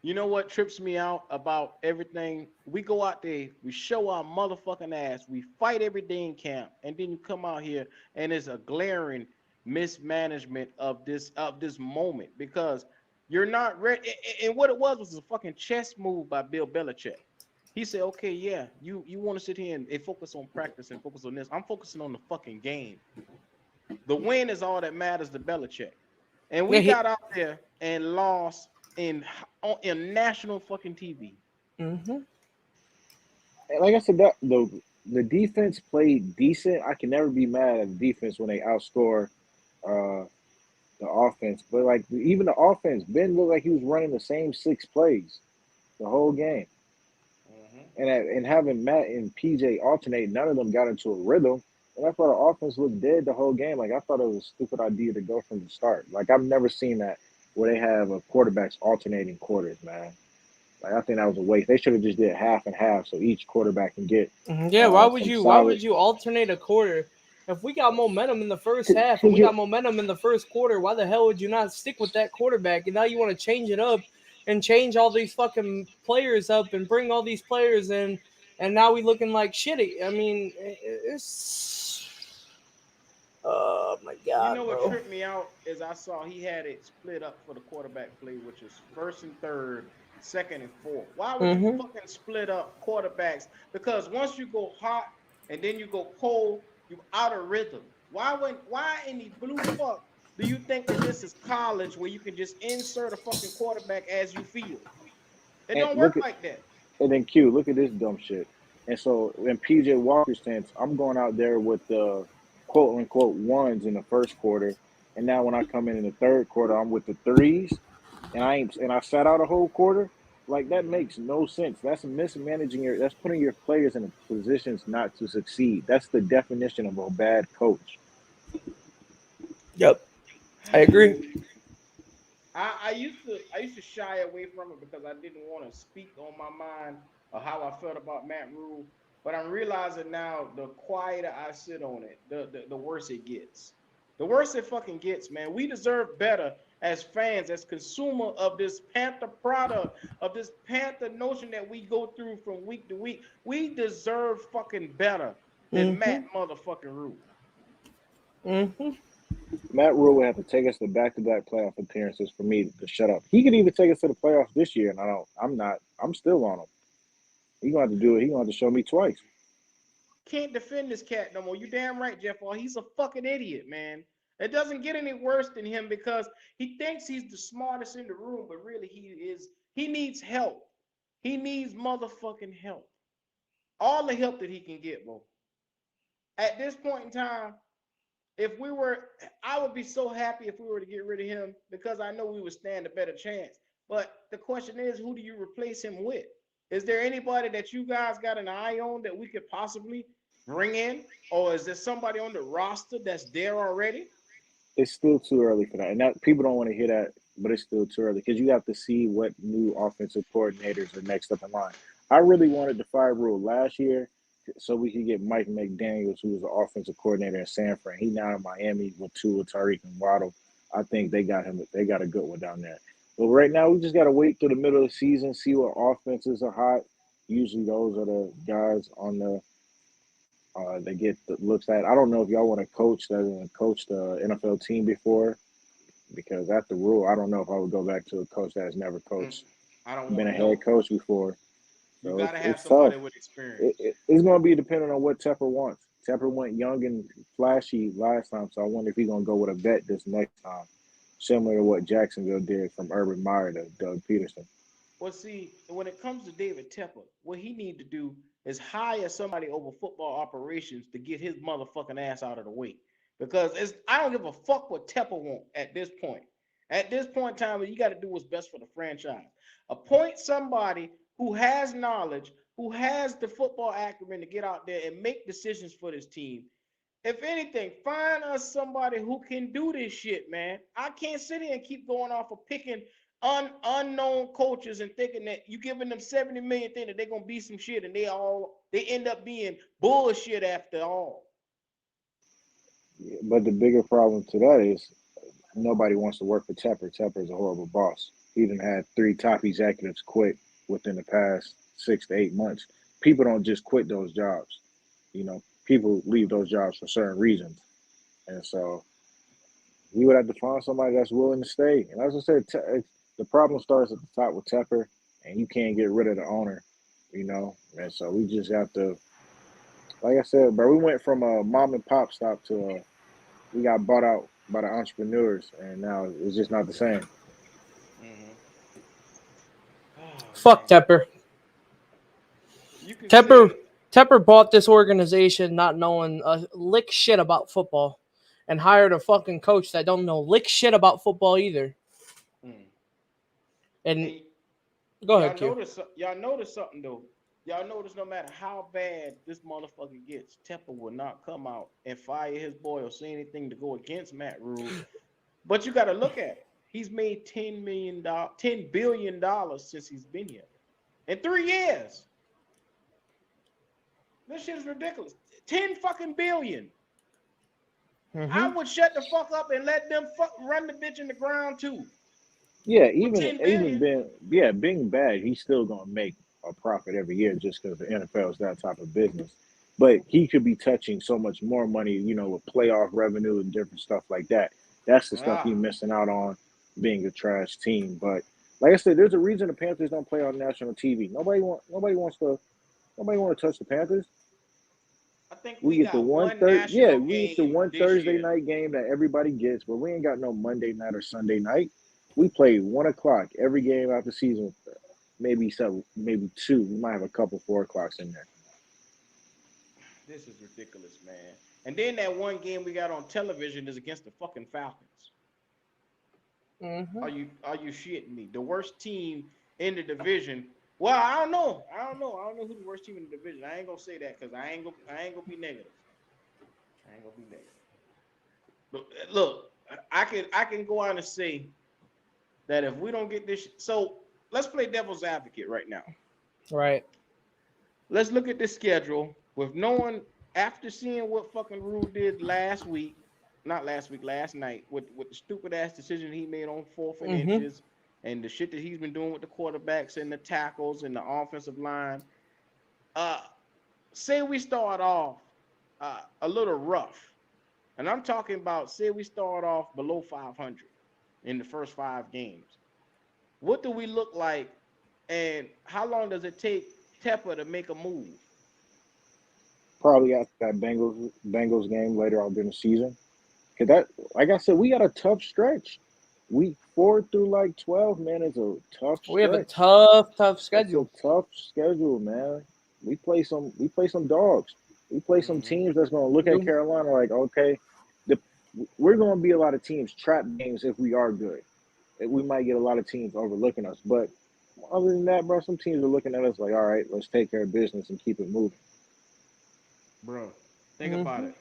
You know what trips me out about everything? We go out there, we show our motherfucking ass, we fight every day in camp, and then you come out here and there's a glaring mismanagement of this moment because you're not ready. And what it was a fucking chess move by Bill Belichick. He said, okay, yeah, you want to sit here and focus on practice and focus on this. I'm focusing on the fucking game. The win is all that matters to Belichick. And we got out there and lost in national fucking TV. Mm-hmm. Like I said, the defense played decent. I can never be mad at the defense when they outscore the offense. But like even the offense, Ben looked like he was running the same 6 plays the whole game. Mm-hmm. And having Matt and PJ alternate, none of them got into a rhythm. And that's why the offense looked dead the whole game. Like I thought it was a stupid idea to go from the start. Like I've never seen that where they have a quarterbacks alternating quarters, man. Like I think that was a waste. They should have just did half and half so each quarterback can get Yeah, why would some you? Why solid. would you alternate a quarter? If we got momentum in the first half and Because we got momentum in the first quarter, why the hell would you not stick with that quarterback? And now you want to change it up and change all these fucking players up and bring all these players in, and now we looking like shitty. I mean, it's oh my You god, know what bro. tripped me out is I saw he had it split up for the quarterback play, which is first and third, second and fourth. Why would you Mm-hmm. fucking split up quarterbacks? Because once you go hot and then you go cold, you out of rhythm. Why in the blue fuck do you think that this is college where you can just insert a fucking quarterback as you feel? It and don't work look at like that. and then Q, look at this dumb shit. And so in PJ Walker's sense, I'm going out there with the quote unquote ones in the first quarter, and now when I come in the third quarter, I'm with the threes, and I sat out a whole quarter. Like that Mm-hmm. makes no sense. That's mismanaging that's putting your players in positions not to succeed. That's the definition of a bad coach. Yep, I agree. I used to shy away from it because I didn't want to speak on my mind or how I felt about Matt Rhule. But I'm realizing now the quieter I sit on it, the worse it gets. The worse it fucking gets, man. We deserve better as fans, as consumer of this Panther product, of this Panther notion that we go through from week to week. We deserve fucking better than Mm-hmm. Matt motherfucking Rhule. Mm-hmm. Matt Rule would have to take us to back-to-back playoff appearances for me to shut up. He could even take us to the playoffs this year, and I don't. I'm not. I'm still on him. He gonna have to do it. He gonna have to show me twice. Can't defend this cat no more. You damn right, Jeff. Oh, he's a fucking idiot, man. It doesn't get any worse than him because he thinks he's the smartest in the room, but really he is. He needs help. He needs motherfucking help. All the help that he can get, bro. At this point in time, if we were, I would be so happy if we were to get rid of him because I know we would stand a better chance. But the question is, who do you replace him with? Is there anybody that you guys got an eye on that we could possibly bring in? Or is there somebody on the roster that's there already? It's still too early for that, and that people don't want to hear that, but it's still too early because you have to see what new offensive coordinators are next up in line. I really wanted to fire Rule last year so we could get Mike McDaniels, who was the offensive coordinator in San Fran. He now in Miami with Tua, Tariq, and Waddle. I think they got him. They got a good one down there. But right now, we just got to wait till the middle of the season, see what offenses are hot. Usually, those are the guys on the they get the looks at. I don't know if y'all want to coach that and coach the NFL team before because after Rule, I don't know if I would go back to a coach that has never Mm, coached, I don't been want a to know. head coach before. You So got to have it's tough. somebody with experience. It's going to be dependent on what Tepper wants. Tepper went young and flashy last time, so I wonder if he's going to go with a vet this next time, similar to what Jacksonville did from Urban Meyer to Doug Peterson. Well, see, when it comes to David Tepper, what he need to do is hire somebody over football operations to get his motherfucking ass out of the way. Because I don't give a fuck what Tepper want at this point. At this point in time, you got to do what's best for the franchise. Appoint somebody who has knowledge, who has the football acumen to get out there and make decisions for this team. If anything, find us somebody who can do this shit, man. I can't sit here and keep going off of picking unknown coaches and thinking that you giving them 70 million thing that they're gonna be some shit and they end up being bullshit after all. But the bigger problem to that is nobody wants to work for Tepper. Tepper is a horrible boss. He even had three top executives quit within the past 6 to 8 months. People don't just quit those jobs. People leave those jobs for certain reasons. And so we would have to find somebody that's willing to stay. And as I said, the problem starts at the top with Tepper, and you can't get rid of the owner. And so we just have to, like I said, bro, we went from a mom and pop stop to we got bought out by the entrepreneurs, and now it's just not the same. Mm-hmm. Oh Fuck man, Tepper. you can Tepper say Tepper bought this organization not knowing a lick shit about football, and hired a fucking coach that don't know lick shit about football either. mm. And And go ahead, Q. y'all notice something though. Y'all notice no matter how bad this motherfucker gets, Tepper will not come out and fire his boy or say anything to go against Matt Rhule. But you got to look at it. He's made $10 billion since he's been here in 3 years. This shit is ridiculous. 10 fucking billion. I would shut the fuck up and let them run the bitch in the ground too. Yeah, With 10 billion. being bad, he's still gonna make a profit every year just because the NFL is that type of business. But he could be touching so much more money, with playoff revenue and different stuff like that. That's the stuff he's Ah, missing out on being a trash team. But like I said, there's a reason the Panthers don't play on national TV. Nobody want to touch the Panthers. I think We we get the got one one third, yeah, national we get the game one this Thursday year. night game that everybody gets, but we ain't got no Monday night or Sunday night. We play 1 o'clock every game after season, maybe 7, maybe 2. We might have a couple 4 o'clocks in there. This is ridiculous, man. And then that one game we got on television is against the fucking Falcons. Are you shitting me? The worst team in the division. Well, I don't know. I don't know who the worst team in the division. I ain't gonna say that because I ain't gonna be negative. I ain't gonna be negative. But look, I can go on and say that if we don't get this, so let's play devil's advocate right now. Right. Let's look at this schedule with knowing after seeing what fucking Rhule did last week, not last week, last night, with the stupid ass decision he made on 4th and inches and the shit that he's been doing with the quarterbacks and the tackles and the offensive line. Say we start off a little rough, and I'm talking about say we start off below 500 in the first 5 games. What do we look like, and how long does it take Tepper to make a move? Probably after that Bengals game later on in the season. Cause that, like I said, we got a tough stretch. Week 4 through like 12, man, is a tough We have a stretch. tough It's a schedule. tough schedule, man. We play some dogs. We play some Mm-hmm. teams that's gonna look at Do- Carolina like, okay, the, we're gonna be a lot of teams trap games if we are good. We might get a lot of teams overlooking us, but other than that, bro, some teams are looking at us like, all right, let's take care of business and keep it moving. Bro, think about it.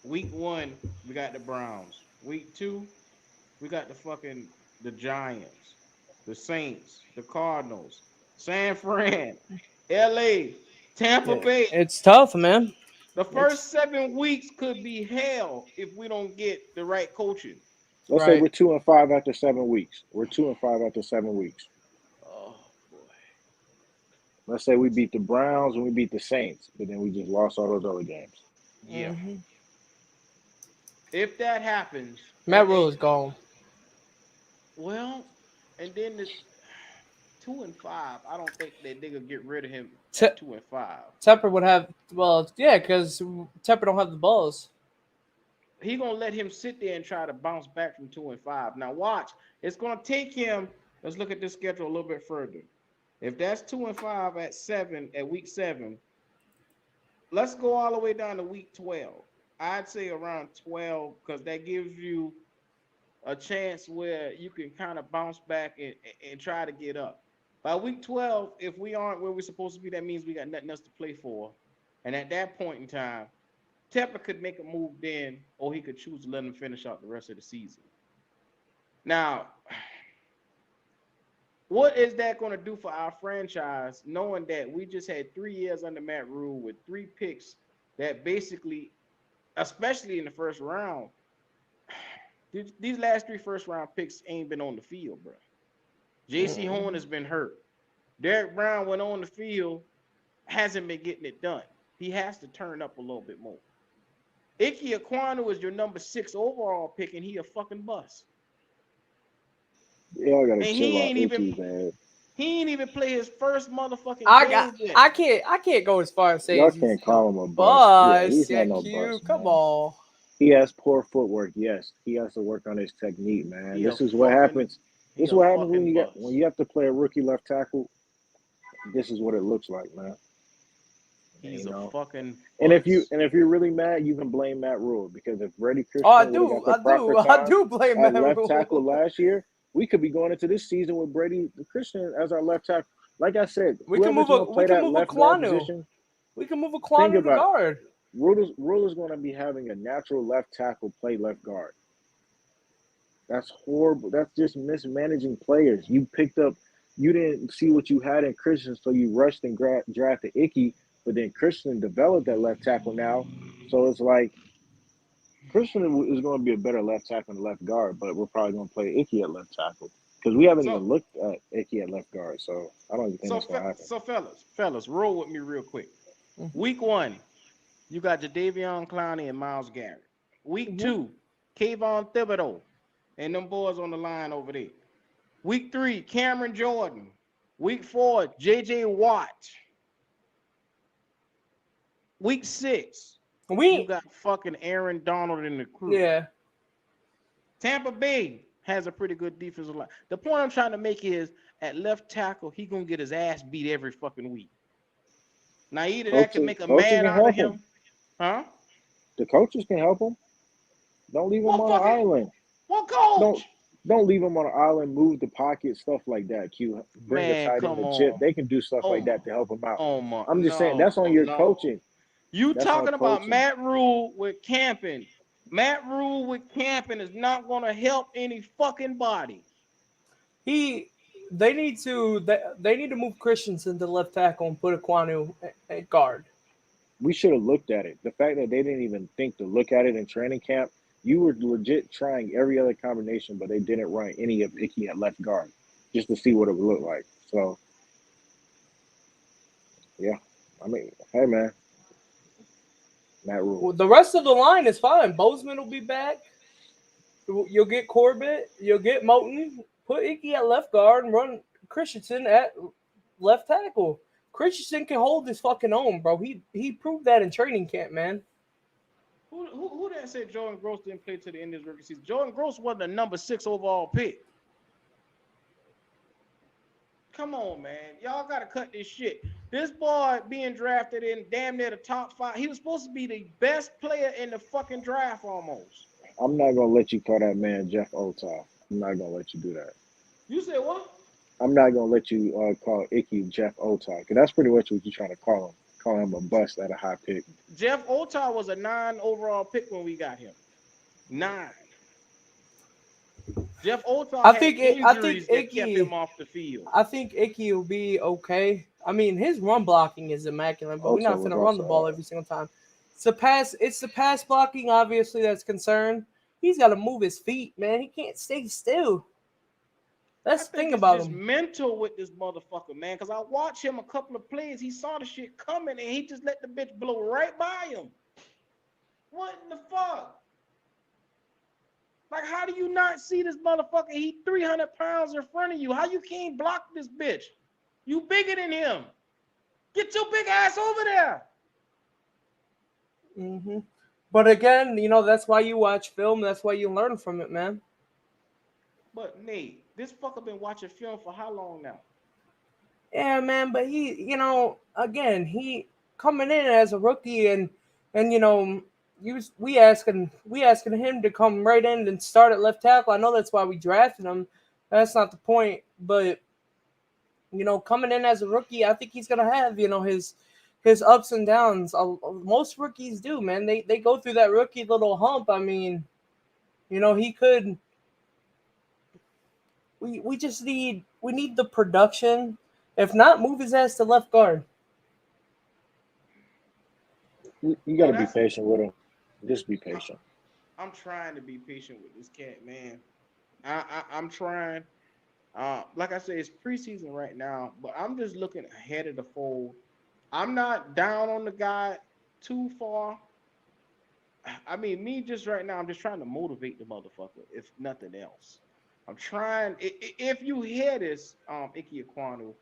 Week 1, we got the Browns. Week 2, we got the Giants, the Saints, the Cardinals, San Fran, LA, Tampa Yeah, Bay. it's tough, man. The It's first 7 weeks could be hell if we don't get the right coaching. Let's say right. we're 2-5 after 7 weeks. We're 2-5 after 7 weeks. Oh boy. Let's say we beat the Browns and we beat the Saints, but then we just lost all those other games. Yeah. hmm If that happens, Matt Rule is gone. well, and then the 2-5, I don't think that they could get rid of him Te- at 2-5. Tepper would have yeah, because Tepper don't have the balls. He gonna let him sit there and try to bounce back from 2-5. Now watch, it's gonna take him. Let's look at this schedule a little bit further. If that's 2-5 at week 7, let's go all the way down to week 12. I'd say around 12 because that gives you a chance where you can kind of bounce back and try to get up. By week 12, if we aren't where we're supposed to be, that means we got nothing else to play for. And at that point in time, Tepper could make a move then, or he could choose to let him finish out the rest of the season. Now, what is that going to do for our franchise, knowing that we just had 3 years under Matt Rhule with 3 picks that basically, especially in the first round, these last 3 first-round picks ain't been on the field, bro. J.C. Horn has been hurt. Derek Brown went on the field, hasn't been getting it done. He has to turn up a little bit more. Ekwonu is your number 6 overall pick, and he a fucking bust. Y'all gotta And chill out, Icky, man. he ain't even play his first motherfucking I got game yet. I can't go as far as Y'all saying he's can't call him a bust. Yeah, bust. he's Yeah, not no Q. bust, Come man. on. He has poor footwork. Yes, he has to work on his technique, man. He a This is what fucking happens. he This is a what happens when fucking bust. you have to play a rookie left tackle. This is what it looks like, man. He's You a know. fucking And if bust. you're really mad, you can blame Matt Rhule because if Freddie Oh, I Christian would have got do, the proper I time do blame at Matt left tackle Rule. last year, we could be going into this season with Brady Christian as our left tackle. Like I said, We can whoever's move gonna play that left guard Ekwonu. position, We can move think Ekwonu to about it. guard. Rhule is going to be having a natural left tackle play left guard. That's horrible. That's just mismanaging players. You didn't see what you had in Christian, so you rushed and drafted Icky, but then Christian developed that left tackle now. So it's like Christian is going to be a better left tackle and left guard, but we're probably going to play Icky at left tackle because we haven't even So looked at Icky at left guard. So I don't even think so that's going to happen. so fellas, roll with me real quick. Mm-hmm. Week 1, you got Jadeveon Clowney and Myles Garrett. Week Mm-hmm. 2, Kayvon Thibodeau and them boys on the line over there. Week 3, Cameron Jordan. Week 4, J.J. Watt. Week 6, you got fucking Aaron Donald in the crew. Yeah. Tampa Bay has a pretty good defensive line. The point I'm trying to make is at left tackle, he gonna get his ass beat every fucking week. Now either that can make a Coaches man can out of help him, him. huh? The coaches can help him. Don't leave him What on an fucking island. what Don't coach? don't leave him on an island. Move the pocket, stuff like that. Bring a Man, tight end come to chip. on. They can do stuff Oh like my, that to help him out. oh my, I'm just saying no, that's on your no. coaching. You That's on talking about coaching. Matt Rhule with camping. Matt Rhule with camping is not gonna help any fucking body. They need to move Christensen to left tackle and put Ekwonu at guard. We should have looked at it. The fact that they didn't even think to look at it in training camp, you were legit trying every other combination, but they didn't run any of Icky at left guard just to see what it would look like. So, yeah. I mean, hey, man. Matt Rhule. Well, the rest of the line is fine. Bozeman will be back. You'll get Corbett. You'll get Moten. Put Icky at left guard and run Christensen at left tackle. Christensen can hold his fucking own, bro. He proved that in training camp, man. Who that said Jordan Gross didn't play to the end of his rookie season? Jordan Gross wasn't a number 6 overall pick. Come on, man. Y'all got to cut this shit. This boy being drafted in damn near the top 5. He was supposed to be the best player in the fucking draft almost. I'm not going to let you call that man Jeff Otah. I'm not going to let you do that. You said what? I'm not going to let you call Icky Jeff Otah because that's pretty much what you're trying to call him. Call him a bust at a high pick. Jeff Otah was a 9 overall pick when we got him. 9. Jeff Otah had injuries that kept him off the field. I think Icky will be okay. I mean, his run blocking is immaculate, but we're not going to run the ball every single time. It's the pass blocking, obviously, that's concerned. He's got to move his feet, man. He can't stay still. That's the thing about him. He's mental with this motherfucker, man. Because I watched him a couple of plays. He saw the shit coming, and he just let the bitch blow right by him. What in the fuck? Like, how do you not see this motherfucker? He 300 pounds in front of you. How you can't block this bitch? You bigger than him. Get your big ass over there. Mm-hmm. But again, that's why you watch film. That's why you learn from it, man. But Nate, this fucker been watching film for how long now? Yeah, man. But he coming in as a rookie, and we asking him to come right in and start at left tackle. I know that's why we drafted him. That's not the point, but coming in as a rookie, I think he's gonna have his ups and downs. Most rookies do, man. They go through that rookie little hump. I mean, he could. We need the production. If not, move his ass to left guard. You got to be patient with him. Just be patient. I'm trying to be patient with this cat, man. I'm trying. Like I said, it's preseason right now, but I'm just looking ahead of the fold. I'm not down on the guy too far. I mean, me just right now, I'm just trying to motivate the motherfucker, if nothing else. I'm trying. If you hear this, Icky Ekwonu,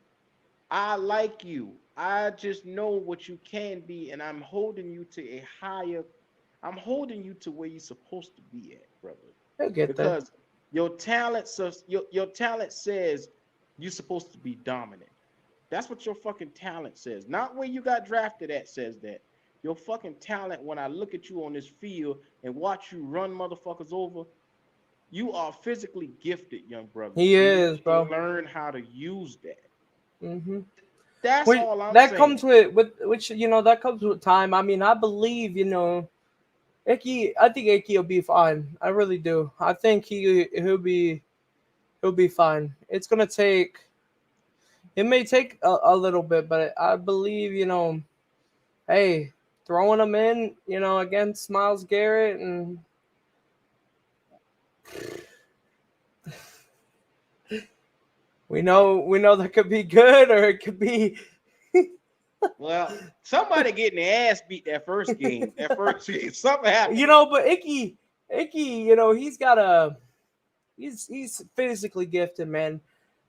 I like you. I just know what you can be, and I'm holding you to I'm holding you to where you're supposed to be at, brother. I get because your talent says you're supposed to be dominant. That's what your fucking talent says. Not where you got drafted at says that. Your fucking talent, when I look at you on this field and watch you run motherfuckers over, you are physically gifted, young brother. He is, bro. Learn how to use that. Mm-hmm. That's Which all I'm that saying. comes with which that comes with time. I mean, I believe I think Icky will be fine. I really do. I think he'll be fine. It's gonna take. It may take a little bit, but I believe hey, throwing him in, against Miles Garrett and we know that could be good or it could be. Well, somebody getting their ass beat that first game. That first game, something happened. But Icky, he's got he's physically gifted, man.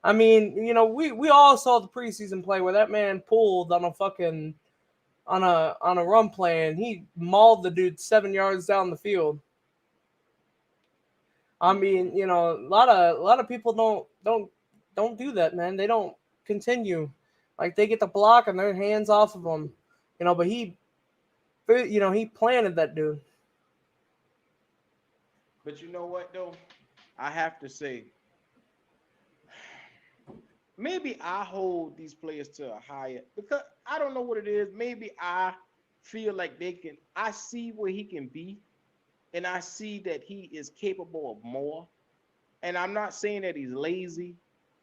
I mean, we all saw the preseason play where that man pulled on a fucking on a run play and he mauled the dude 7 yards down the field. I mean, a lot of people don't do that, man. They don't continue. Like they get the block and their hands off of them, But he planted that dude. But you know what though? I have to say, maybe I hold these players to a higher because I don't know what it is. Maybe I feel like they can. I see where he can be, and I see that he is capable of more. And I'm not saying that he's lazy,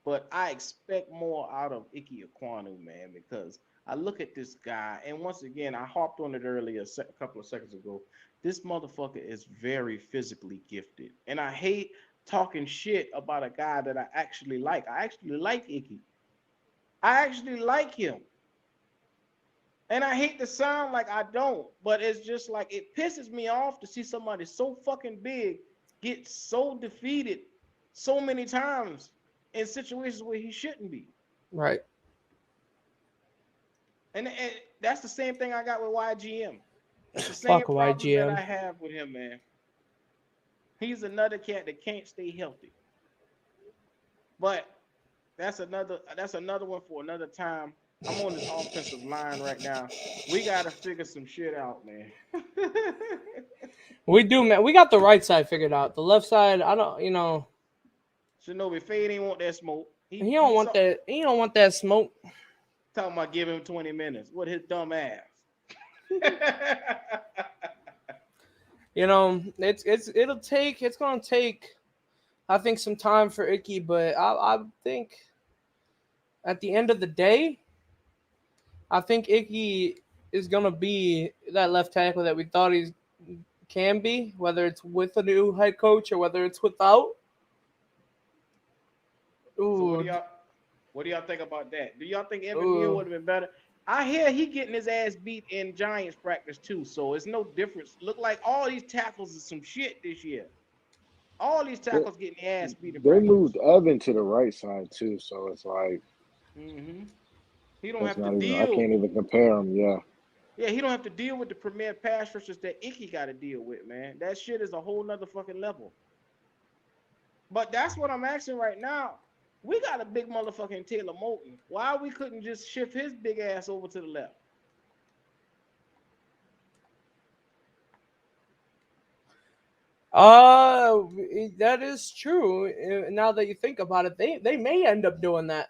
but I expect more out of Ike Ekwonu, man, because I look at this guy, and once again, I harped on it earlier a couple of seconds ago. This motherfucker is very physically gifted, and I hate talking shit about a guy that I actually like. I actually like Ike. I actually like him. And I hate to sound like I don't, but it's just like it pisses me off to see somebody so fucking big get so defeated so many times in situations where he shouldn't be. Right. And that's the same thing I got with YGM. That's the same Fuck problem that YGM. I have with him, man. He's another cat that can't stay healthy. But that's another one for another time. I'm on this offensive line right now. We gotta figure some shit out, man. We do, man. We got the right side figured out. The left side, I don't. Shinobi Fade ain't want that smoke. He He don't want saw that. He don't want that smoke. talking about give him 20 minutes. What his dumb ass. It's gonna take. I think some time for Icky, but I think at the end of the day, I think Icky is gonna be that left tackle that we thought he can be, whether it's with a new head coach or whether it's without. So Ooh, what do y'all think about that? Do y'all think Evan Neal ooh. would have been better? I hear he getting his ass beat in Giants practice too, so it's no difference. Look like all these tackles is some shit this year. All these They, tackles getting their ass beat in they practice. moved Evan to the right side too, so it's like Hmm He don't that's have to not even. I deal. can't even compare them. Yeah, Yeah, he don't have to deal with the premier pass rushers that Icky got to deal with, man. That shit is a whole nother fucking level. But that's what I'm asking right now. We got a big motherfucking Taylor Moton. Why we couldn't just shift his big ass over to the left? Uh, that is true. Now that you think about it, they may end up doing that.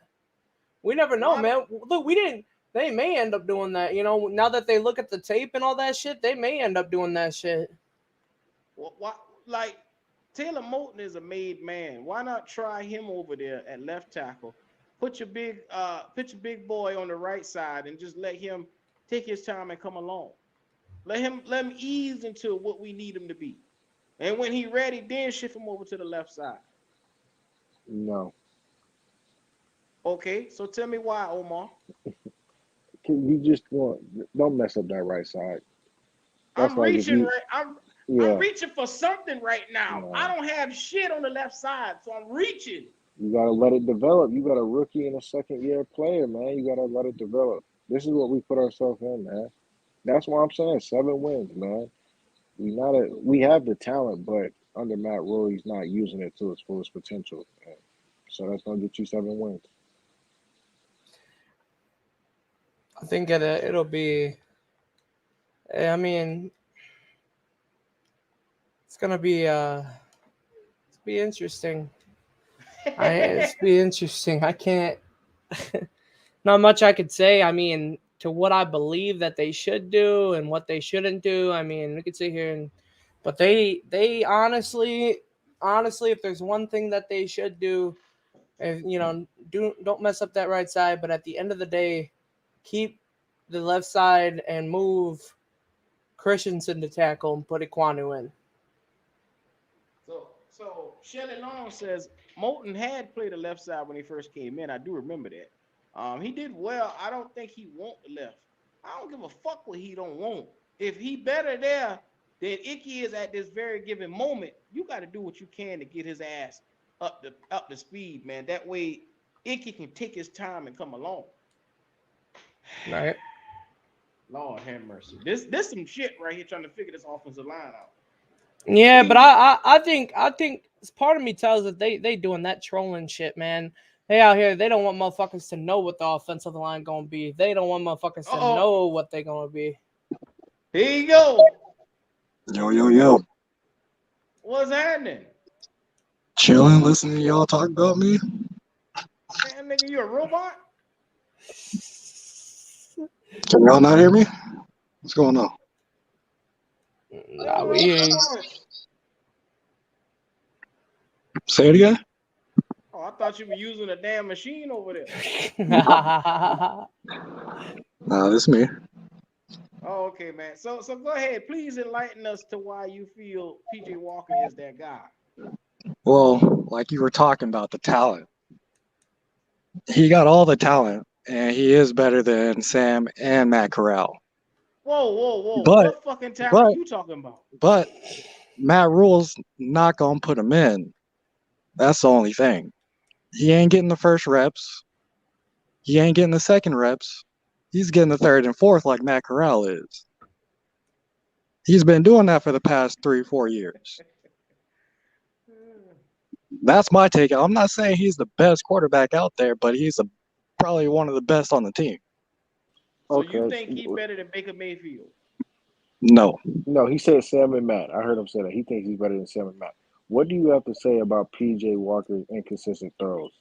We never know, Why? man. Look, we didn't. They may end up doing that. Now that they look at the tape and all that shit, they may end up doing that shit. Why? Like Taylor Moton is a made man. Why not try him over there at left tackle? Put your big boy on the right side and just let him take his time and come along. Let him ease into what we need him to be. And when he ready, then shift him over to the left side. no. Okay, so tell me why, Omar. You just don't mess up that right side. That's I'm like if reaching you, right. I'm yeah, reaching for something right now. I no. don't have shit on the left side, so I'm reaching. You gotta let it develop. You got a rookie and a second year player, man. You gotta let it develop. This is what we put ourselves in, man. That's why I'm saying 7 wins, man. We have the talent, but under Matt Rhule, he's not using it to its fullest potential. Man. So that's gonna get you 7 wins. I think it'll be. I mean, it's gonna be interesting. It's be interesting. I can't. Not much I could say. I mean, to what I believe that they should do and what they shouldn't do. I mean, we could sit here and, but they honestly, if there's one thing that they should do, if, don't mess up that right side. But at the end of the day, keep the left side and move Christensen to tackle and put Ekwonu in. So Shelley Long says Moulton had played the left side when he first came in. I do remember that. He did well. I don't think he want the left. I don't give a fuck what he don't want. If he better there than Icky is at this very given moment, you got to do what you can to get his ass up the speed, man. That way Icky can take his time and come along. Right. Lord have mercy. This some shit right here trying to figure this offensive line out. Yeah, but I think part of me tells that they doing that trolling shit, man. They out here, they don't want motherfuckers to know what the offensive line gonna be. They don't want motherfuckers to know what they gonna be. Here you go. Yo. What's happening? Chilling, listening to y'all talk about me. Man, nigga, you a robot? Can y'all not hear me? What's going on? Nah, we hear you. Say it again. Oh, I thought you were using a damn machine over there. Nah, this is me. Oh, okay, man. So go ahead. Please enlighten us to why you feel PJ Walker is that guy. Well, like you were talking about the talent. He got all the talent, and he is better than Sam and Matt Corral. Whoa. But, what fucking talent are you talking about? But Matt Rhule's not going to put him in. That's the only thing. He ain't getting the first reps. He ain't getting the second reps. He's getting the third and fourth like Matt Corral is. He's been doing that for the past 3-4 years. That's my take. I'm not saying he's the best quarterback out there, but he's probably one of the best on the team. So you think he's better than Baker Mayfield? No, he said Sam and Matt. I heard him say that. He thinks he's better than Sam and Matt. What do you have to say about PJ Walker's inconsistent throws?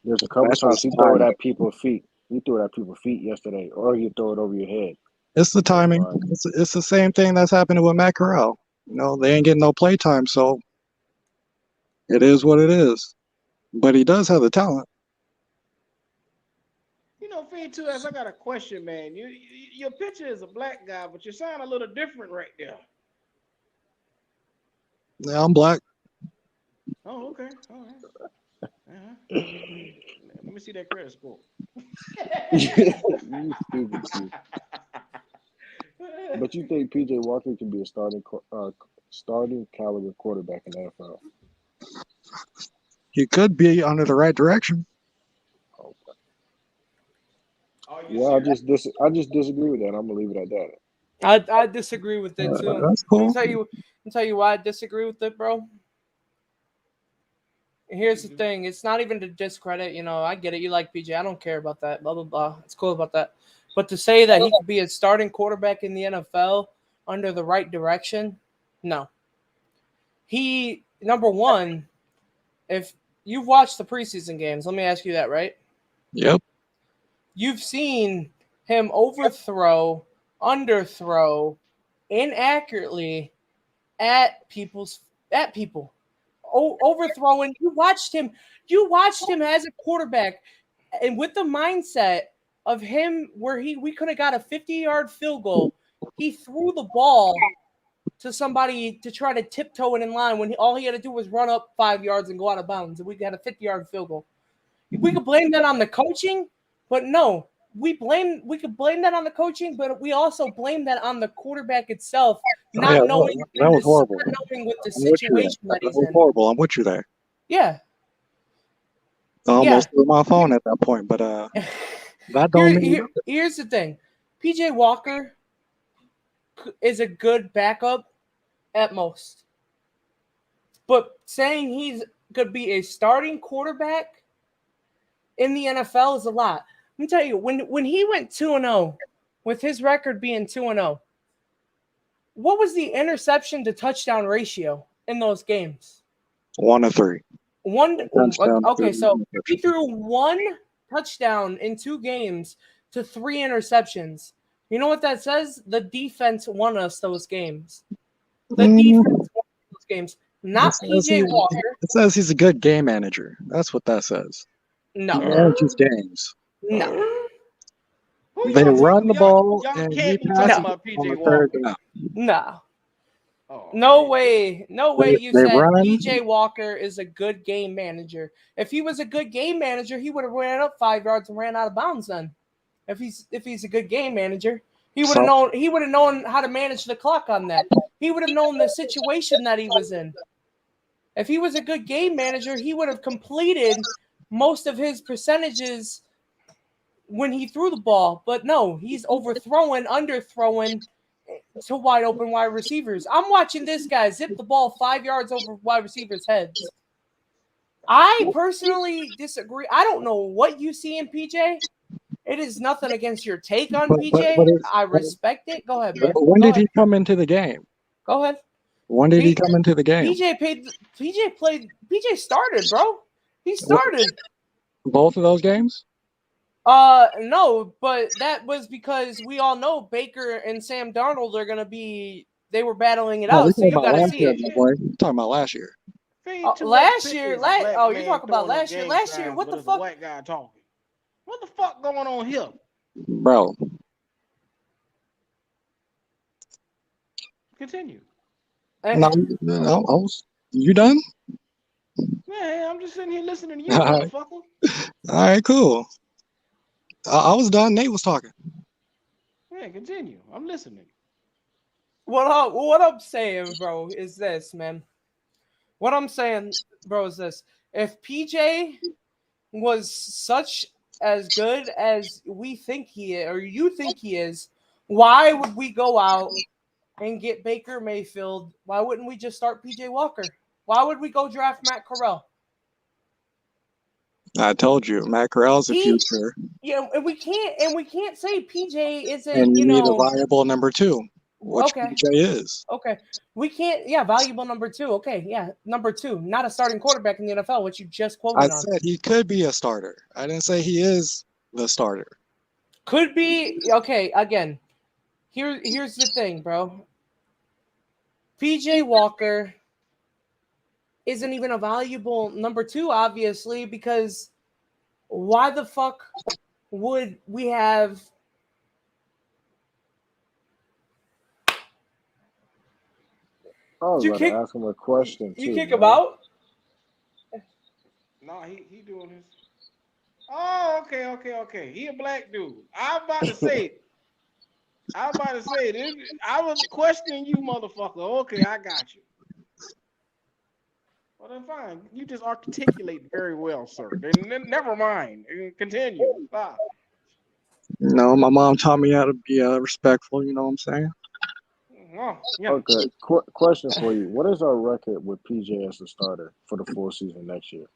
There's a couple times he threw it at people's feet. He threw it at people's feet yesterday, or he throw it over your head. It's the timing. It's the same thing that's happening with Matt Corral. They ain't getting no play time, so it is what it is. But he does have the talent. Fade 2S, I got a question, man. Your picture is a black guy, but you sound a little different right there. Yeah, I'm black. Oh, okay. All right. Let me see that credit score. You stupid too. But you think PJ Walker can be a starting caliber quarterback in the NFL? He could be under the right direction. Yeah, I just disagree with that. I'm gonna leave it at that. I disagree with it too. That's cool. Let me tell you why I disagree with it, bro. Here's the thing. It's not even to discredit, I get it. You like PJ. I don't care about that. Blah, blah, blah. It's cool about that. But to say that he could be a starting quarterback in the NFL under the right direction, no. He, number one, if you've watched the preseason games, let me ask you that, right? Yep. You've seen him overthrow, underthrow, inaccurately at people. Overthrowing. You watched him as a quarterback, and with the mindset of him where we could have got a 50-yard field goal, he threw the ball to somebody to try to tiptoe it in line when all he had to do was run up 5 yards and go out of bounds, and we got a 50-yard field goal. We could blame that on the coaching, but no. We could blame that on the coaching, but we also blame that on the quarterback itself, not knowing that was horrible. Not knowing what the situation that he's in. Horrible. I'm with you there. Yeah. I almost threw my phone at that point, but that don't mean. Here's the thing: PJ Walker is a good backup at most, but saying he's could be a starting quarterback in the NFL is a lot. Let me tell you, when he went 2-0, with his record being 2-0, what was the interception to touchdown ratio in those games? 1-3. Okay, so he threw one touchdown in 2 games to 3 interceptions. You know what that says? The defense won us those games. The defense won those games, not PJ Walker. It says he's a good game manager. That's what that says. No. He manages games. No. Who They y'all run the ball y'all and he can't be passes talking about on PJ the Walker. third down. No. Oh, No way. No way you They said run. PJ Walker is a good game manager. If he was a good game manager, he would have ran up 5 yards and ran out of bounds then. If he's a good game manager, he would have known how to manage the clock on that. He would have known the situation that he was in. If he was a good game manager, he would have completed most of his percentages when he threw the ball. But no, he's overthrowing, underthrowing to wide open wide receivers. I'm watching this guy zip the ball 5 yards over wide receivers' heads. I personally disagree. I don't know what you see in PJ. It is nothing against your take on PJ. I respect it. Go ahead, man. When did he come into the game? Go ahead. When did he come into the game? PJ started, bro. He started. Both of those games? No, but that was because we all know Baker and Sam Darnold are gonna be. They were battling it out, so you gotta see it. We're talking about last year. Last year, you're talking about last year. Last year, what the fuck? White guy talking. What the fuck going on here, bro? Continue. No, you done? Yeah, I'm just sitting here listening to you, motherfucker. All right, cool. I was done. Nate was talking. Yeah, continue. I'm listening. What I'm saying, bro, is this, man. What I'm saying, bro, is this. If PJ was such as good as we think he is, or you think he is, why would we go out and get Baker Mayfield? Why wouldn't we just start PJ Walker? Why would we go draft Matt Corral? I told you, Matt Corral's the future. Yeah, and we can't say PJ isn't. And you need a viable number 2, which PJ is. Okay, we can't. Yeah, valuable number 2. Okay, yeah, number 2, not a starting quarterback in the NFL, which you just quoted. I said he could be a starter. I didn't say he is the starter. Could be. Okay, again, here's the thing, bro. PJ Walker isn't even a valuable number 2, obviously, because why the fuck would we have I was about to ask him a question too. You kick him out? No, he doing his. Oh, okay. He a black dude. I was about to say this. I was questioning you, motherfucker. Okay, I got you. Well, then fine. You just articulate very well, sir. Then never mind. Continue. No, my mom taught me how to be respectful. You know what I'm saying? Oh, yeah. Okay. Question for you: what is our record with PJ as a starter for the full season next year?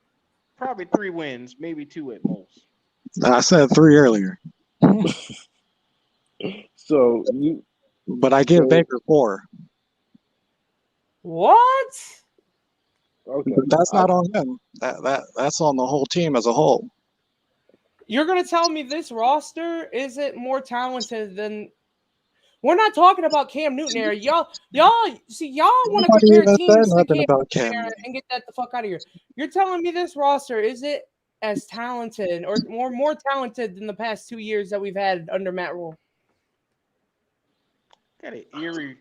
Probably 3 wins, maybe 2 at most. I said 3 earlier. So but I give Baker 4. What? Okay. But that's not on him. That's on the whole team as a whole. You're gonna tell me this roster isn't more talented than? We're not talking about Cam Newton here. Y'all want to compare teams to Cam Newton and get that the fuck out of here. You're telling me this roster isn't as talented or more talented than the past 2 years that we've had under Matt Rhule? Got an eerie.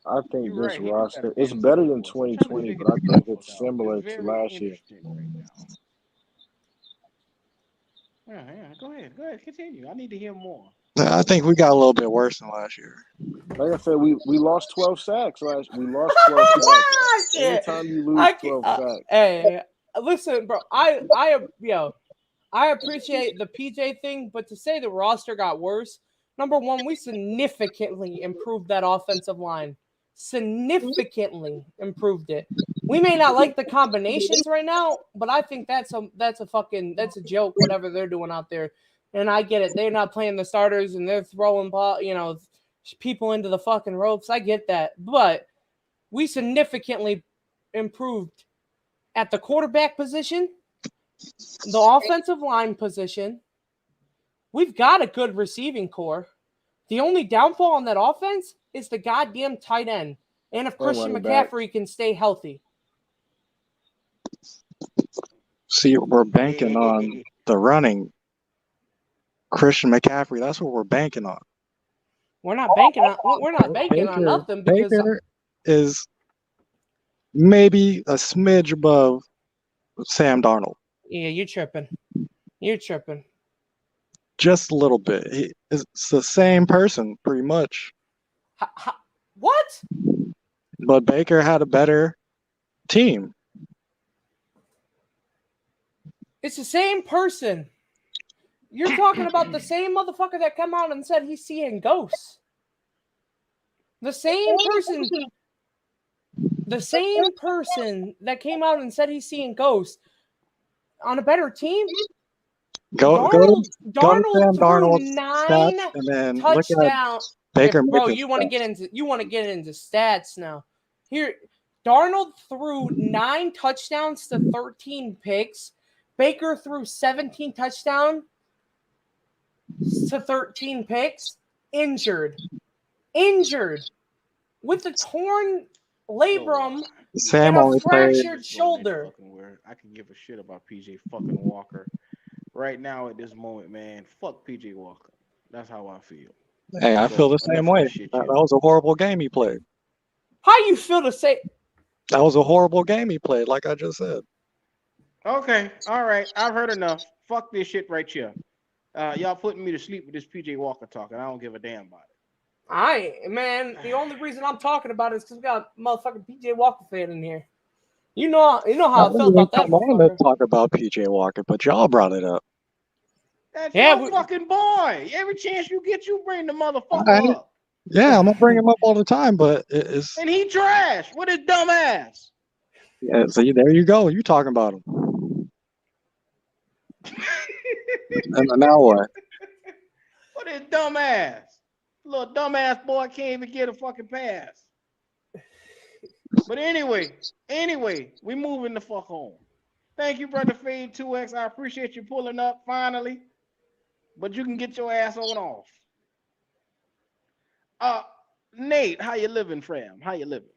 I think this roster is better than 2020, but I think it's similar to last year. Yeah, go ahead, continue. I need to hear more. I think we got a little bit worse than last year. Like I said, we lost 12 sacks last year. We lost 12 sacks. Anytime you lose 12 sacks. Hey, listen, bro. I appreciate the PJ thing, but to say the roster got worse, number one, we significantly improved that offensive line. Significantly improved it. We may not like the combinations right now, but I think that's a joke, whatever they're doing out there. And I get it. They're not playing the starters and they're throwing people into the fucking ropes. I get that. But we significantly improved at the quarterback position, The offensive line position. We've got a good receiving core. The only downfall on that offense is the goddamn tight end. And if Christian McCaffrey can stay healthy. See, we're banking on the running. Christian McCaffrey, that's what we're banking on. We're not banking on nothing because Baker is maybe a smidge above Sam Darnold. Yeah, you're tripping. Just a little bit. It's the same person, pretty much. What? But Baker had a better team. It's the same person. You're talking about the same motherfucker that come out and said he's seeing ghosts. The same person that came out and said he's seeing ghosts on a better team. Darnold threw 9 touchdowns. Bro, you want to get into stats now. Here, Darnold threw 9 touchdowns to 13 picks. Baker threw 17 touchdowns to 13 picks. Injured with a torn labrum and a fractured shoulder. I can give a shit about PJ fucking Walker. Right now at this moment, man, fuck PJ Walker. That's how I feel. Hey, I feel the same way. That was a horrible game he played. How you feel the same? That was a horrible game he played, like I just said. Okay, all right. I've heard enough. Fuck this shit right here. Y'all putting me to sleep with this PJ Walker talking. I don't give a damn about it. The only reason I'm talking about it is because we got a motherfucking PJ Walker fan in here. You know how I felt about that. I wanted to talk about PJ Walker, but y'all brought it up. That's your fucking boy. Every chance you get, you bring the motherfucker up. Yeah, I'm gonna bring him up all the time, but it's and he trash with his dumb ass. Yeah, see, there you go. You talking about him? And now what? What his dumb ass? Little dumb ass boy can't even get a fucking pass. But anyway, we moving the fuck on. Thank you, brother Fade 2X. I appreciate you pulling up finally. But you can get your ass on off. Nate, how you living, fam? How you living?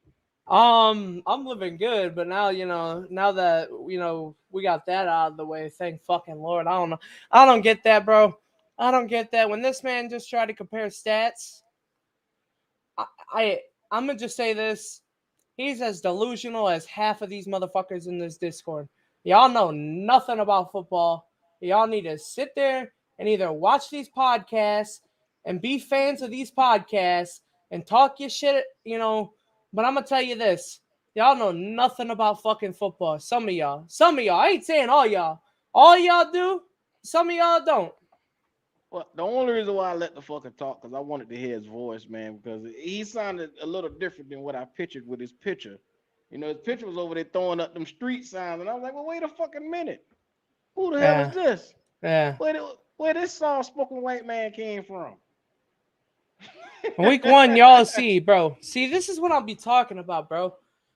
I'm living good, but now now that we got that out of the way, thank fucking Lord. I don't get that, bro. I don't get that. When this man just tried to compare stats, I'm gonna just say this. He's as delusional as half of these motherfuckers in this Discord. Y'all know nothing about football. Y'all need to sit there and either watch these podcasts and be fans of these podcasts and talk your shit, But I'm going to tell you this. Y'all know nothing about fucking football. Some of y'all. I ain't saying all y'all. All y'all do. Some of y'all don't. Well, the only reason why I let the fucker talk because I wanted to hear his voice, man, because he sounded a little different than what I pictured with his picture. His picture was over there throwing up them street signs, and I was like, well, wait a fucking minute. Who the hell is this? Yeah. Where this soft-spoken white man came from? Week 1, y'all see, bro. See, this is what I'll be talking about, bro.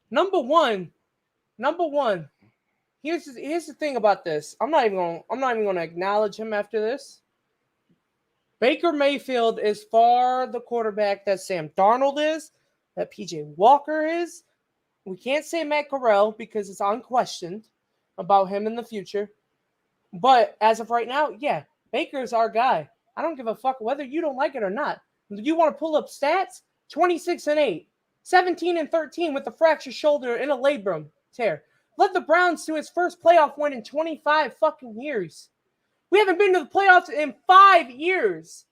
Number one. Here's the thing about this. I'm not even gonna acknowledge him after this. Baker Mayfield is far the quarterback that Sam Darnold is, that PJ Walker is. We can't say Matt Corral because it's unquestioned about him in the future. But as of right now, yeah, Baker's our guy. I don't give a fuck whether you don't like it or not. You want to pull up stats? 26-8, 17-13 with a fractured shoulder and a labrum tear. Led the Browns to his first playoff win in 25 fucking years. We haven't been to the playoffs in 5 years.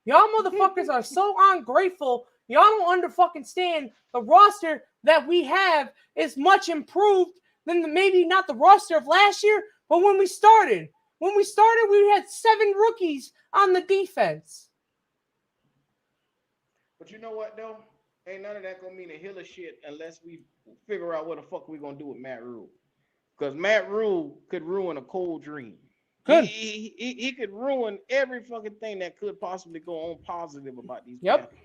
Y'all motherfuckers are so ungrateful. Y'all don't understand the roster that we have is much improved than maybe not the roster of last year, but when we started. When we started, we had 7 rookies on the defense. But you know what, though? Ain't none of that going to mean a hill of shit unless we figure out what the fuck we going to do with Matt Rhule. Because Matt Rhule could ruin a cold dream. Good. He could ruin every fucking thing that could possibly go on positive about these Yep. Panthers.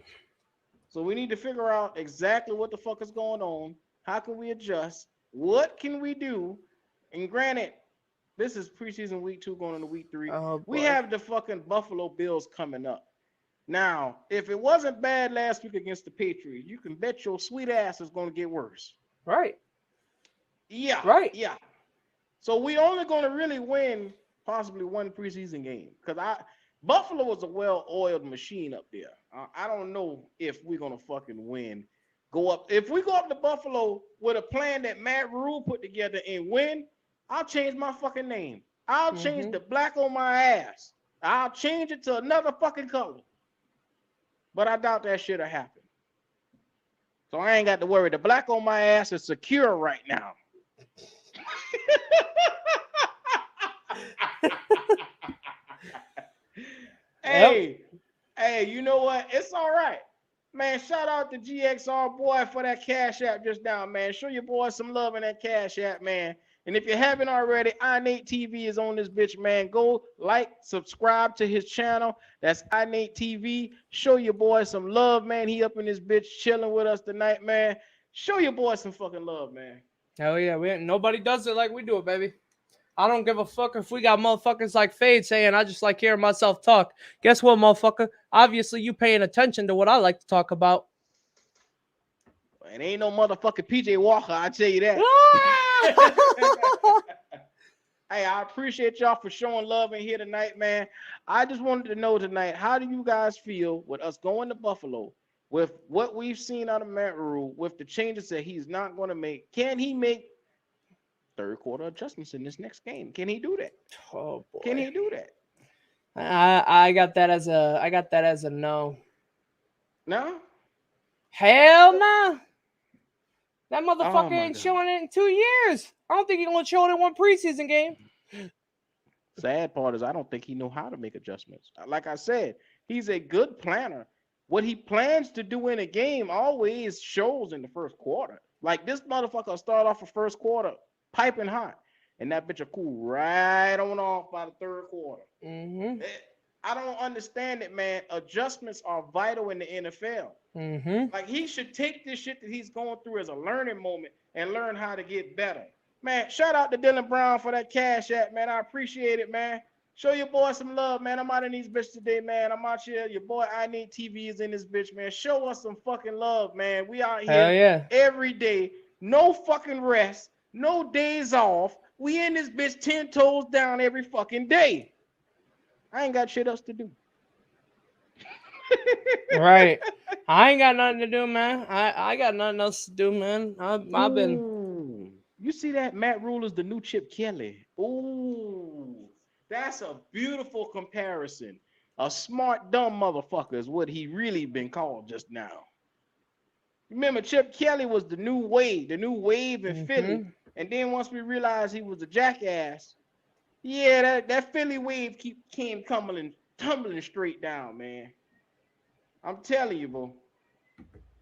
So we need to figure out exactly what the fuck is going on. How can we adjust? What can we do? And granted, This is preseason week 2 going into week 3. Oh, We boy. have the fucking Buffalo Bills coming up. Now, if it wasn't bad last week against the Patriots, you can bet your sweet ass is going to get worse. Right. Yeah. Right. Yeah. So we only going to really win possibly one preseason game because Buffalo was a well-oiled machine up there. I don't know if we're going to fucking win. If we go up to Buffalo with a plan that Matt Rhule put together and win, I'll change my fucking name. I'll change the black on my ass. I'll change it to another fucking color. But I doubt that shit'll happen. So I ain't got to worry. The black on my ass is secure right now. Hey, you know what? It's all right. Man, shout out to GXR boy for that Cash App just now, man. Show your boy some love in that Cash App, man. And if you haven't already, iNate TV is on this bitch, man. Go like, subscribe to his channel. That's iNate TV. Show your boy some love, man. He up in this bitch chilling with us tonight, man. Show your boy some fucking love, man. Hell yeah. Nobody does it like we do it, baby. I don't give a fuck if we got motherfuckers like Fade saying I just like hearing myself talk. Guess what, motherfucker? Obviously, you paying attention to what I like to talk about. And ain't no motherfucking PJ Walker, I tell you that. Hey, I appreciate y'all for showing love in here tonight, man. I just wanted to know tonight, how do you guys feel with us going to Buffalo, with what we've seen out of Matt Rhule, with the changes that he's not going to make? Can he make third quarter adjustments in this next game? Can he do that? Oh boy. Can he do that? I got that as a no. No? Hell no. That motherfucker my ain't God. showing it in 2 years. I don't think he's gonna show it in one preseason game. Sad part is I don't think he know how to make adjustments. Like I said, he's a good planner. What he plans to do in a game always shows in the first quarter. Like this motherfucker start off the first quarter piping hot, and that bitch will cool right on off by the third quarter. I don't understand it, man. Adjustments are vital in the NFL. Like he should take this shit that he's going through as a learning moment and learn how to get better. Man, shout out to Dylan Brown for that Cash App, man. I appreciate it, man. Show your boy some love, man. I'm out in these bitches today, man. I'm out here. Your boy iNate TV is in this bitch, man. Show us some fucking love, man. We out here every day. No fucking rest. No days off. We in this bitch 10 toes down every fucking day. I ain't got shit else to do. Right. I ain't got nothing to do, man. I got nothing else to do, man. I've been. Ooh, you see that? Matt Rhule is the new Chip Kelly. Ooh, that's a beautiful comparison. A smart, dumb motherfucker is what he really been called just now. Remember, Chip Kelly was the new wave in Philly. And then once we realized he was a jackass, yeah, that Philly wave came tumbling straight down, man. I'm telling you, bro.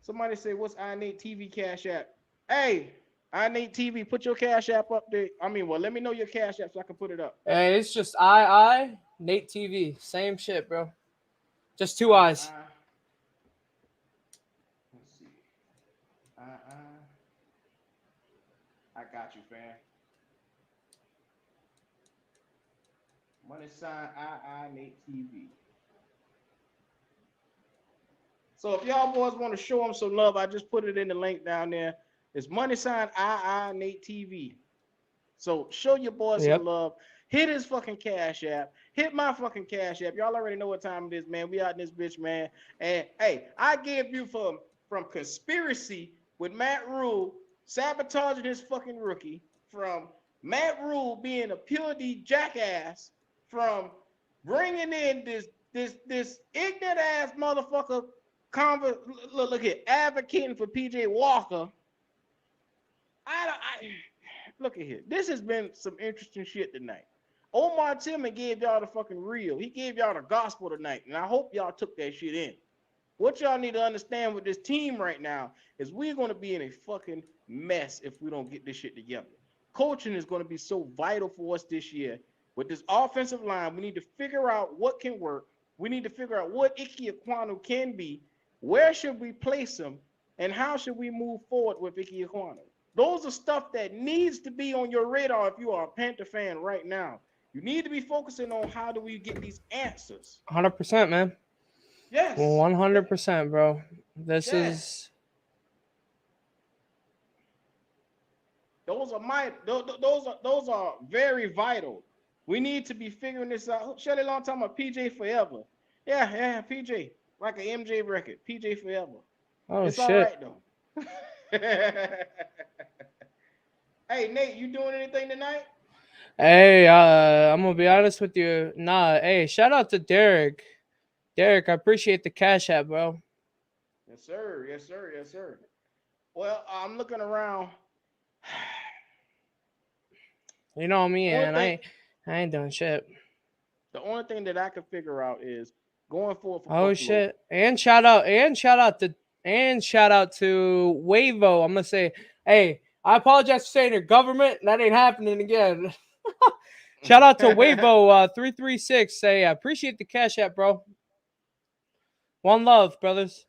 Somebody say, what's iNate TV Cash App? Hey, iNate TV, put your Cash App up there. Let me know your Cash App so I can put it up. Hey, it's just Nate TV. Same shit, bro. Just two eyes. Let's see. I got you, fam. Money sign Nate TV. So if y'all boys want to show him some love, I just put it in the link down there. It's money sign Nate TV. So show your boys some love. Hit his fucking Cash App. Hit my fucking Cash App. Y'all already know what time it is, man. We out in this bitch, man. And hey, I gave you from conspiracy with Matt Rhule sabotaging his fucking rookie, from Matt Rhule being a pure D jackass, from bringing in this ignorant ass motherfucker. Look here, advocating for PJ Walker. Look at here. This has been some interesting shit tonight. Omar Tillman gave y'all the fucking real. He gave y'all the gospel tonight, and I hope y'all took that shit in. What y'all need to understand with this team right now is we're going to be in a fucking mess if we don't get this shit together. Coaching is going to be so vital for us this year. With this offensive line, we need to figure out what can work. We need to figure out what Ekwonu can be. Where should we place him? And how should we move forward with Ekwonu? Those are stuff that needs to be on your radar if you are a Panther fan right now. You need to be focusing on how do we get these answers. 100%, man. Yes. 100%, bro. This Yes. is. Those are very vital. We need to be figuring this out. Shelly Long talking about PJ forever. Yeah, PJ. Like an MJ record. PJ forever. Oh, It's shit. all right though. Hey, Nate, you doing anything tonight? Hey, I'm gonna be honest with you. Nah, hey, shout out to Derek. Derek, I appreciate the cash app, bro. Yes, sir. Yes, sir. Yes, sir. Well, I'm looking around. You know me, Only and thing, I ain't doing shit. the only thing that I can figure out is going forward for Oh Buffalo. shit! And shout out to Wavo. I'm gonna say, hey, I apologize for saying your government. That ain't happening again. Shout out to Wavo 336. Say, I appreciate the cash app, bro. One love, brothers.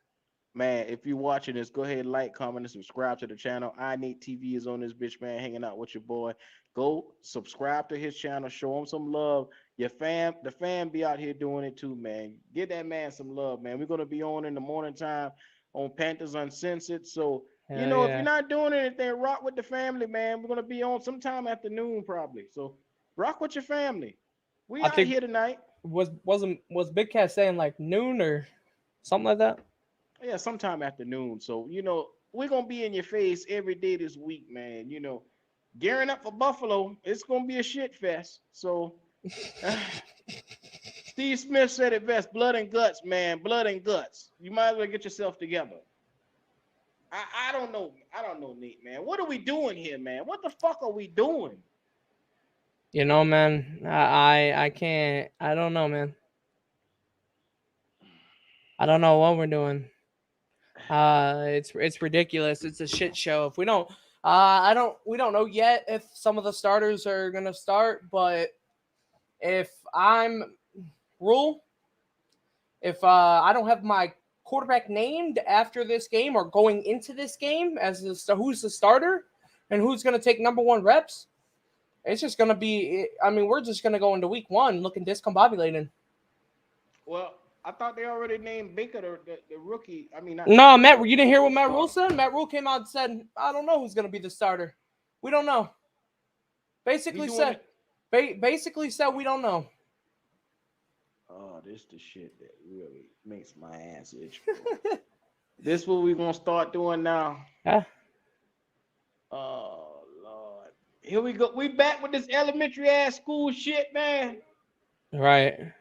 Man, if you're watching this, go ahead, like, comment, and subscribe to the channel. Nate TV is on this bitch, man, hanging out with your boy. Go subscribe to his channel, show him some love. The fam be out here doing it too, man. Give that man some love, man. We're gonna be on in the morning time on Panthers Uncensored. So, if you're not doing anything, rock with the family, man. We're gonna be on sometime afternoon, probably. So rock with your family. We out here tonight. Was Big Cat saying like noon or something like that? Yeah, sometime afternoon. So, we're gonna be in your face every day this week, man. Gearing up for Buffalo, it's gonna be a shit fest. So Steve Smith said it best: blood and guts, man. Blood and guts. You might as well get yourself together. I don't know. I don't know, Nate, man. What are we doing here, man? What the fuck are we doing? Man, I can't. I don't know, man. I don't know what we're doing. It's ridiculous. It's a shit show. If we don't, we don't know yet if some of the starters are gonna start. But if I'm Rhule, if I don't have my quarterback named after this game or going into this game as who's the starter and who's gonna take number one reps, it's just gonna be. I mean, we're just gonna go into week one looking discombobulated. Well, I thought they already named Baker the rookie. I mean, no, Matt. You didn't hear what Matt Rhule said? Matt Rhule came out and said, "I don't know who's going to be the starter. We don't know." Basically said we don't know. Oh, this the shit that really makes my ass itch. This what we gonna start doing now? Yeah. Oh Lord, here we go. We back with this elementary ass school shit, man. Right.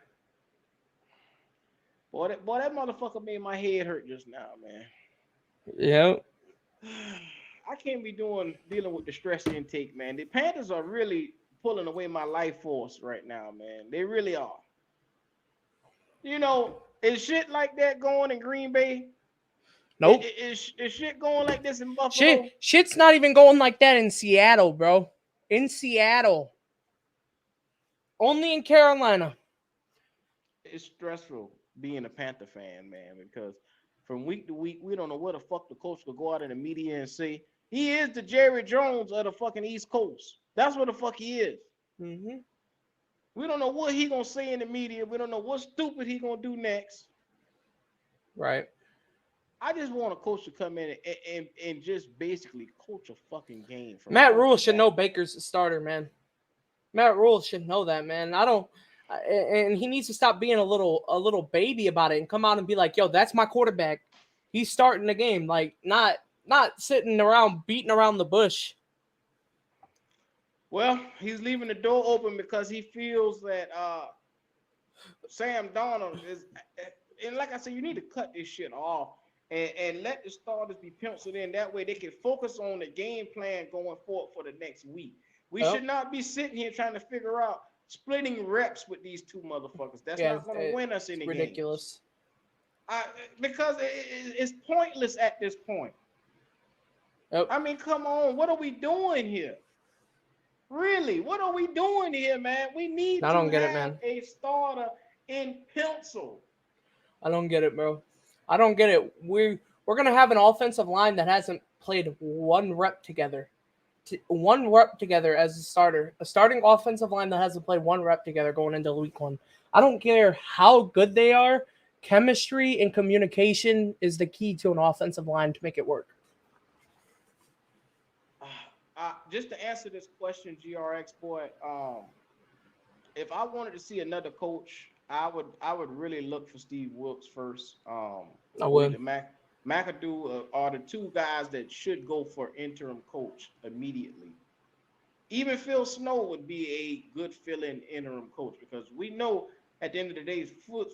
Boy, that motherfucker made my head hurt just now, man. Yep. I can't be dealing with the stress intake, man. The Panthers are really pulling away my life force right now, man. They really are. Is shit like that going in Green Bay? Nope. Is shit going like this in Buffalo? Shit's not even going like that in Seattle, bro. In Seattle. Only in Carolina. It's stressful being a Panther fan, man, because from week to week, we don't know what the fuck the coach will go out in the media and say. He is the Jerry Jones of the fucking East Coast. That's what the fuck he is. Mm-hmm. We don't know what he gonna say in the media. We don't know what stupid he gonna do next. Right. I just want a coach to come in and just basically coach a fucking game. Matt Rhule should know Baker's a starter, man. Matt Rhule should know that, man. And he needs to stop being a little baby about it and come out and be like, "Yo, that's my quarterback. He's starting the game." Like not sitting around beating around the bush. Well, he's leaving the door open because he feels that Sam Darnold is, and like I said, you need to cut this shit off and let the starters be penciled in. That way they can focus on the game plan going forward for the next week. We should not be sitting here trying to figure out splitting reps with these two motherfuckers. That's not going to win us any games. Ridiculous. Because it's pointless at this point. Yep. I mean, come on. What are we doing here? Really? What are we doing here, man? We need to have a starter in pencil. I don't get it, bro. I don't get it. We're going to have an offensive line that hasn't played one rep together. one rep together as a starter. A starting offensive line that hasn't played one rep together going into week 1. I don't care how good they are. Chemistry and communication is the key to an offensive line to make it work. Just to answer this question, GRX boy, if I wanted to see another coach, I would really look for Steve Wilkes first. I Or would. either McAdoo are the two guys that should go for interim coach immediately. Even Phil Snow would be a good fill-in interim coach because we know at the end of the day,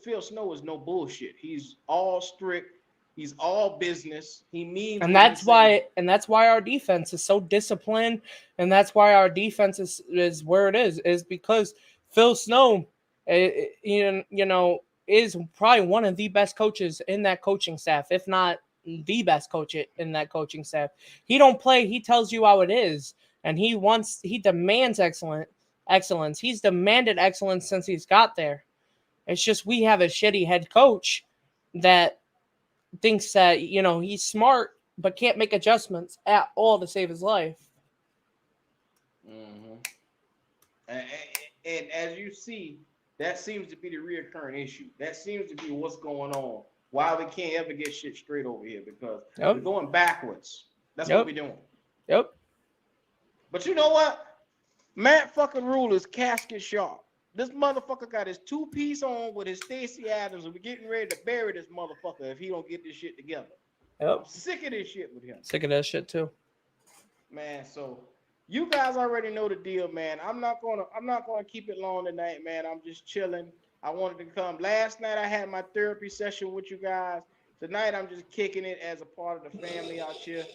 Phil Snow is no bullshit. He's all strict. He's all business. He means And what he that's says. why our defense is so disciplined, and that's why our defense is where it is because Phil Snow, is probably one of the best coaches in that coaching staff, if not the best coach in that coaching staff. He don't play; he tells you how it is, and he demands excellence. He's demanded excellence since he's got there. It's just we have a shitty head coach that thinks that he's smart but can't make adjustments at all to save his life. Mm-hmm. And as you see, that seems to be the reoccurring issue. That seems to be what's going on. Why we can't ever get shit straight over here because we're going backwards. That's what we're doing. Yep. But you know what? Matt fucking Rhule is casket sharp. This motherfucker got his 2-piece on with his Stacey Adams, and we're getting ready to bury this motherfucker if he don't get this shit together. Yep. I'm sick of this shit with him. Sick of that shit too. Man, so you guys already know the deal, man. I'm not gonna keep it long tonight, man. I'm just chilling. I wanted to come. Last night I had my therapy session with you guys. Tonight I'm just kicking it as a part of the family out here.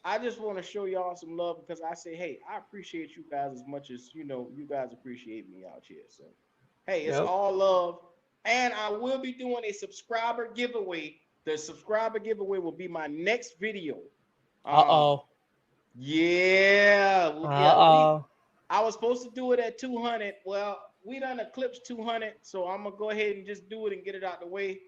I just want to show y'all some love because I say, hey, I appreciate you guys as much as you guys appreciate me out here. So, hey, it's all love. And I will be doing a subscriber giveaway. The subscriber giveaway will be my next video. Yeah. I was supposed to do it at 200. Well, we done eclipsed 200, so I'm gonna go ahead and just do it and get it out the way.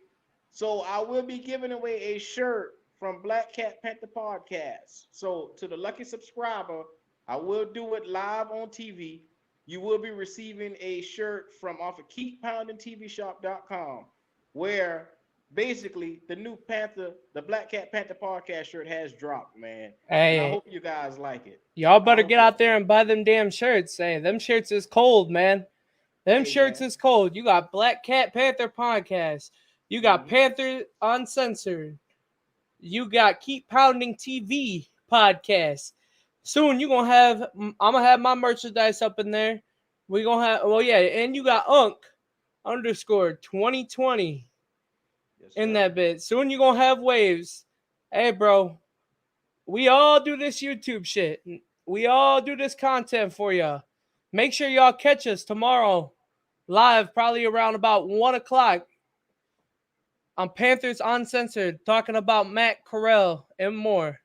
So I will be giving away a shirt from Black Cat Panther Podcast. So to the lucky subscriber, I will do it live on TV. You will be receiving a shirt from off of KeepPoundingTVShop.com, where basically the new Panther, the Black Cat Panther Podcast shirt has dropped, man. Hey, and I hope you guys like it. Y'all better get out there and buy them damn shirts. Hey, them shirts is cold, man. Them shirts is cold. You got Black Cat Panther Podcast. You got Panther Uncensored. You got Keep Pounding TV Podcast. Soon I'm gonna have my merchandise up in there. We gonna have and you got _2020 in that bit. Soon you gonna have Waves. Hey, bro. We all do this YouTube shit. We all do this content for y'all. Make sure y'all catch us tomorrow live, probably around about 1 o'clock on Panthers Uncensored, talking about Matt Corral and more.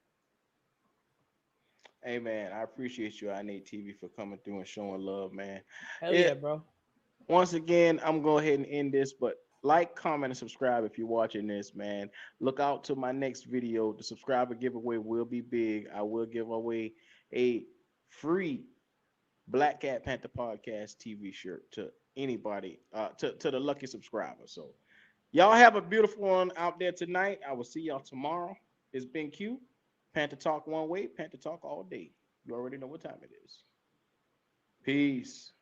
Hey, man, I appreciate you, I Need TV, for coming through and showing love, man. Hell yeah, bro. Once again, I'm going to go ahead and end this, but like, comment, and subscribe if you're watching this, man. Look out to my next video. The subscriber giveaway will be big. I will give away a free Black Cat Panther Podcast TV shirt to anybody, to the lucky subscriber. So y'all have a beautiful one out there tonight. I will see y'all tomorrow. It's been Q. Panther Talk one way, Panther Talk all day. You already know what time it is. Peace.